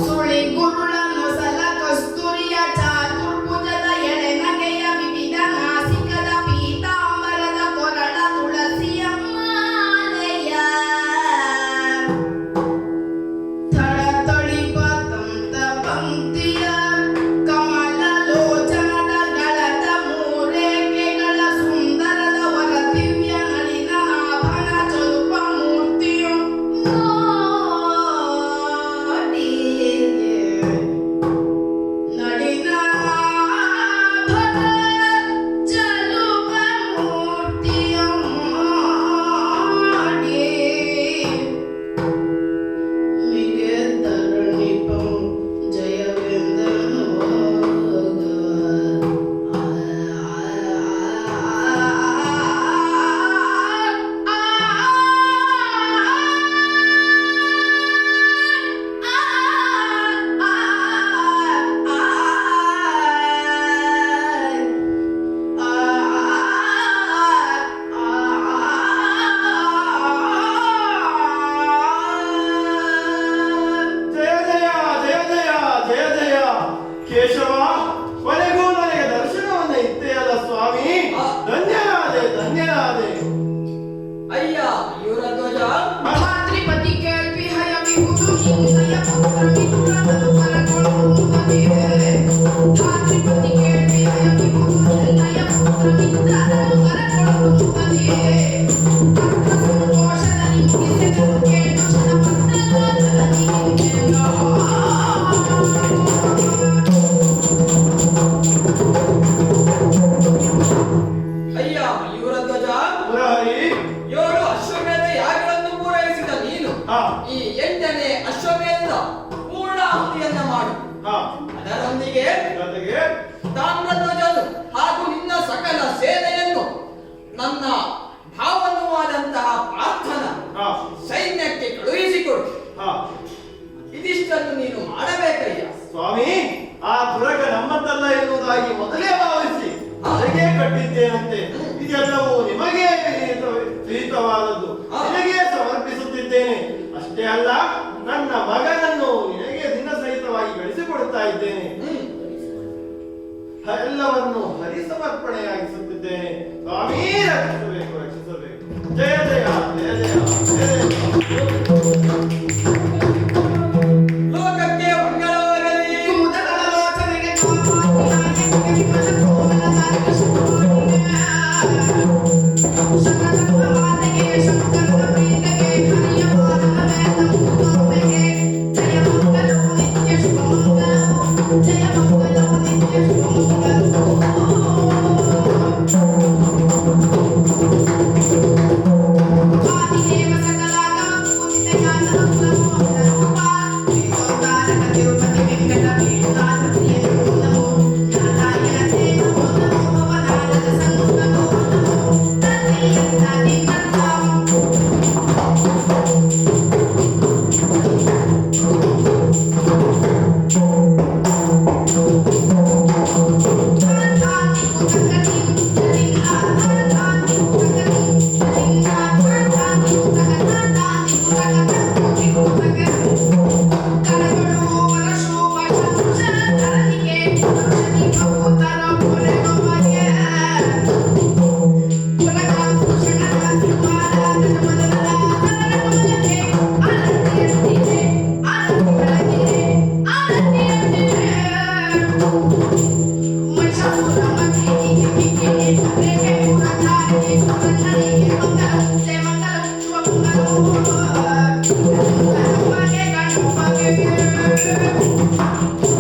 ಸುಳಿ ಗುರುಳ ನೊಸಲ ಕಸ್ತೂರಿಯ ಚಾತುರ್ಭುಜದ ಎಳೆ ನಗೆಯ ವಿವಿಧ ನಾಸಿಕದ ಪೀತಾಂಬರದ ಕೊರಳ ತುಳಸಿಯ ಮಾಲೆಯ ತಳತಳಿಪ ತಂತ ಪಂಕ್ತಿಯ ಕಮಲ ಲೋಚನದ ಗಳದ ಮೂರೇಕೆಗಳ ಸುಂದರದ ವರ ದಿವ್ಯ ನಳಿನ ನಾಭನ ಚಲುಪ ಮೂರ್ತಿಯು ನೋಡಿ ನಳಿನ ನಾಭನ ಚಲುಪ ಮೂರ್ತಿಯ ಮಾಡಿ ಮಿಗೆ ತರುಣಿಪಂ ಜಯವೆಂದನು ಜಯ ಕೇಶವ, ಕೊನೆಗೂ ನನಗೆ ದರ್ಶನವನ್ನ ಇತ್ತೆಯಲ್ಲ ಸ್ವಾಮಿ. ಧನ್ಯನಾದೆ. ಅಯ್ಯ ಯುವರಧ್ವಜ ಮಾತೃಪತಿ ಕೇಳ್ವಿ ಹಯ ವಿಹುದು ಹಿಂಸಯ ಪುತ್ರ ಮಿತ್ರನನು ಕರಗೊಳ್ಳುವುದೇ. ಮಾತೃಪತಿ ಕೇಳ್ವಿ ಹಯ ವಿಹುದು ಹಿಂಸಯ ಪುತ್ರ ಮಿತ್ರನನು ಕರಗೊಳ್ಳುವುದೇ. ಅರ್ಥ ಸಂತೋಷದಲ್ಲಿ ಮುಗಿಸೆಗಳು ಕೇಳು ಕ್ಷಣಪತ್ರದಲ್ಲಿ ಅಯ್ಯ ಯುವರಧ್ವಜ ಮುರಹರಿ. 7 ಅಶ್ವಮೇಧ ಯಾಗಗಳನ್ನು ಪೂರೈಸಿದ ನೀನು ಹಾ. ಈ 8ನೇ ಅಶ್ವಮೇಧ ಪೂರ್ಣಾಹುತಿಯನ್ನ ಮಾಡು. ಹಾ. ಅದರೊಂದಿಗೆ ಜೊತೆಗೆ ತಾಮ್ರಧ್ವಜನು ಹಾಗೂ ನಿನ್ನ ಸಕಲ ಸೇನೆಯನ್ನು ನನ್ನ ಭಾವ ಆ ತುರಗ ನಮ್ಮದಲ್ಲ ಎನ್ನುವುದಾಗಿ ಮೊದಲೇ ಭಾವಿಸಿ ಅದಕ್ಕೆ ಕಟ್ಟಿದ್ದೇನಂತೆ. ಇದೆಲ್ಲವೂ ನಿಮಗೆ ವಿಹಿತವಾದದ್ದು, ನಿನಗೆ ಸಮರ್ಪಿಸುತ್ತಿದ್ದೇನೆ. ಅಷ್ಟೇ ಅಲ್ಲ, ನನ್ನ ಮಗನನ್ನು ನಿನಗೆ ದಿನ ಸಹಿತವಾಗಿ ಬೆಳೆಸಿಕೊಡುತ್ತಾ ಇದ್ದೇನೆ. ಎಲ್ಲವನ್ನು ಹರಿಸಮರ್ಪಣೆಯಾಗಿಸುತ್ತಿದ್ದೇನೆ. ಸ್ವಾಮೀ ರಕ್ಷಿಸಬೇಕು, ರಕ್ಷಿಸಬೇಕು. ಜಯ ಜಯ ಜಯ ಜಯ ಜಯ ಜಯ. ಲೋಕಕ್ಕೆ ಮಂಗಳವಾಗಲಿ. ಕುಮುದಲೋಚನೆಗೆ ಕೋಮಲಾಂಗಿಗೆ ವಿಮಲ ಕೋಮಲ ತಾರಕ ಶುಭೋದಯ. ಶರಣಮಾತೆಗೆ ಶಂಕರನ ಪ್ರೀತಿಗೆ ಹರಿಯ ಮಾತನ ವೇದ ಮುಕ್ತೋಮೆಗೆ. ಜಯ ಮಂಗಲೋ ನಿತ್ಯ ಶುಭ ಮಂಗಲೋ, ಜಯ ಮಂಗಲೋ ನಿತ್ಯ ಶುಭ ಮಂಗಲೋ. ಆದಿದೇವ ಸಕಲಾಗಮ ಪೂಜಿತ ಜ್ಞಾನ ಮೋಹನ ರೂಪ. ವೇದೋದ್ಧಾರಕ ತಿರುಪತಿ ವೆಂಕಟ ವೇದಾಂತ ಪ್ರಿಯ ನಮೋ. ಜ್ಞಾನಾಯನ ಸೇನ ನಮೋ ಭವನಾರದ ಸಂಗಮ ನಮೋ. ತತ್ತೀಯಂತಾದಿ ತತ್ವಂ. Thank you.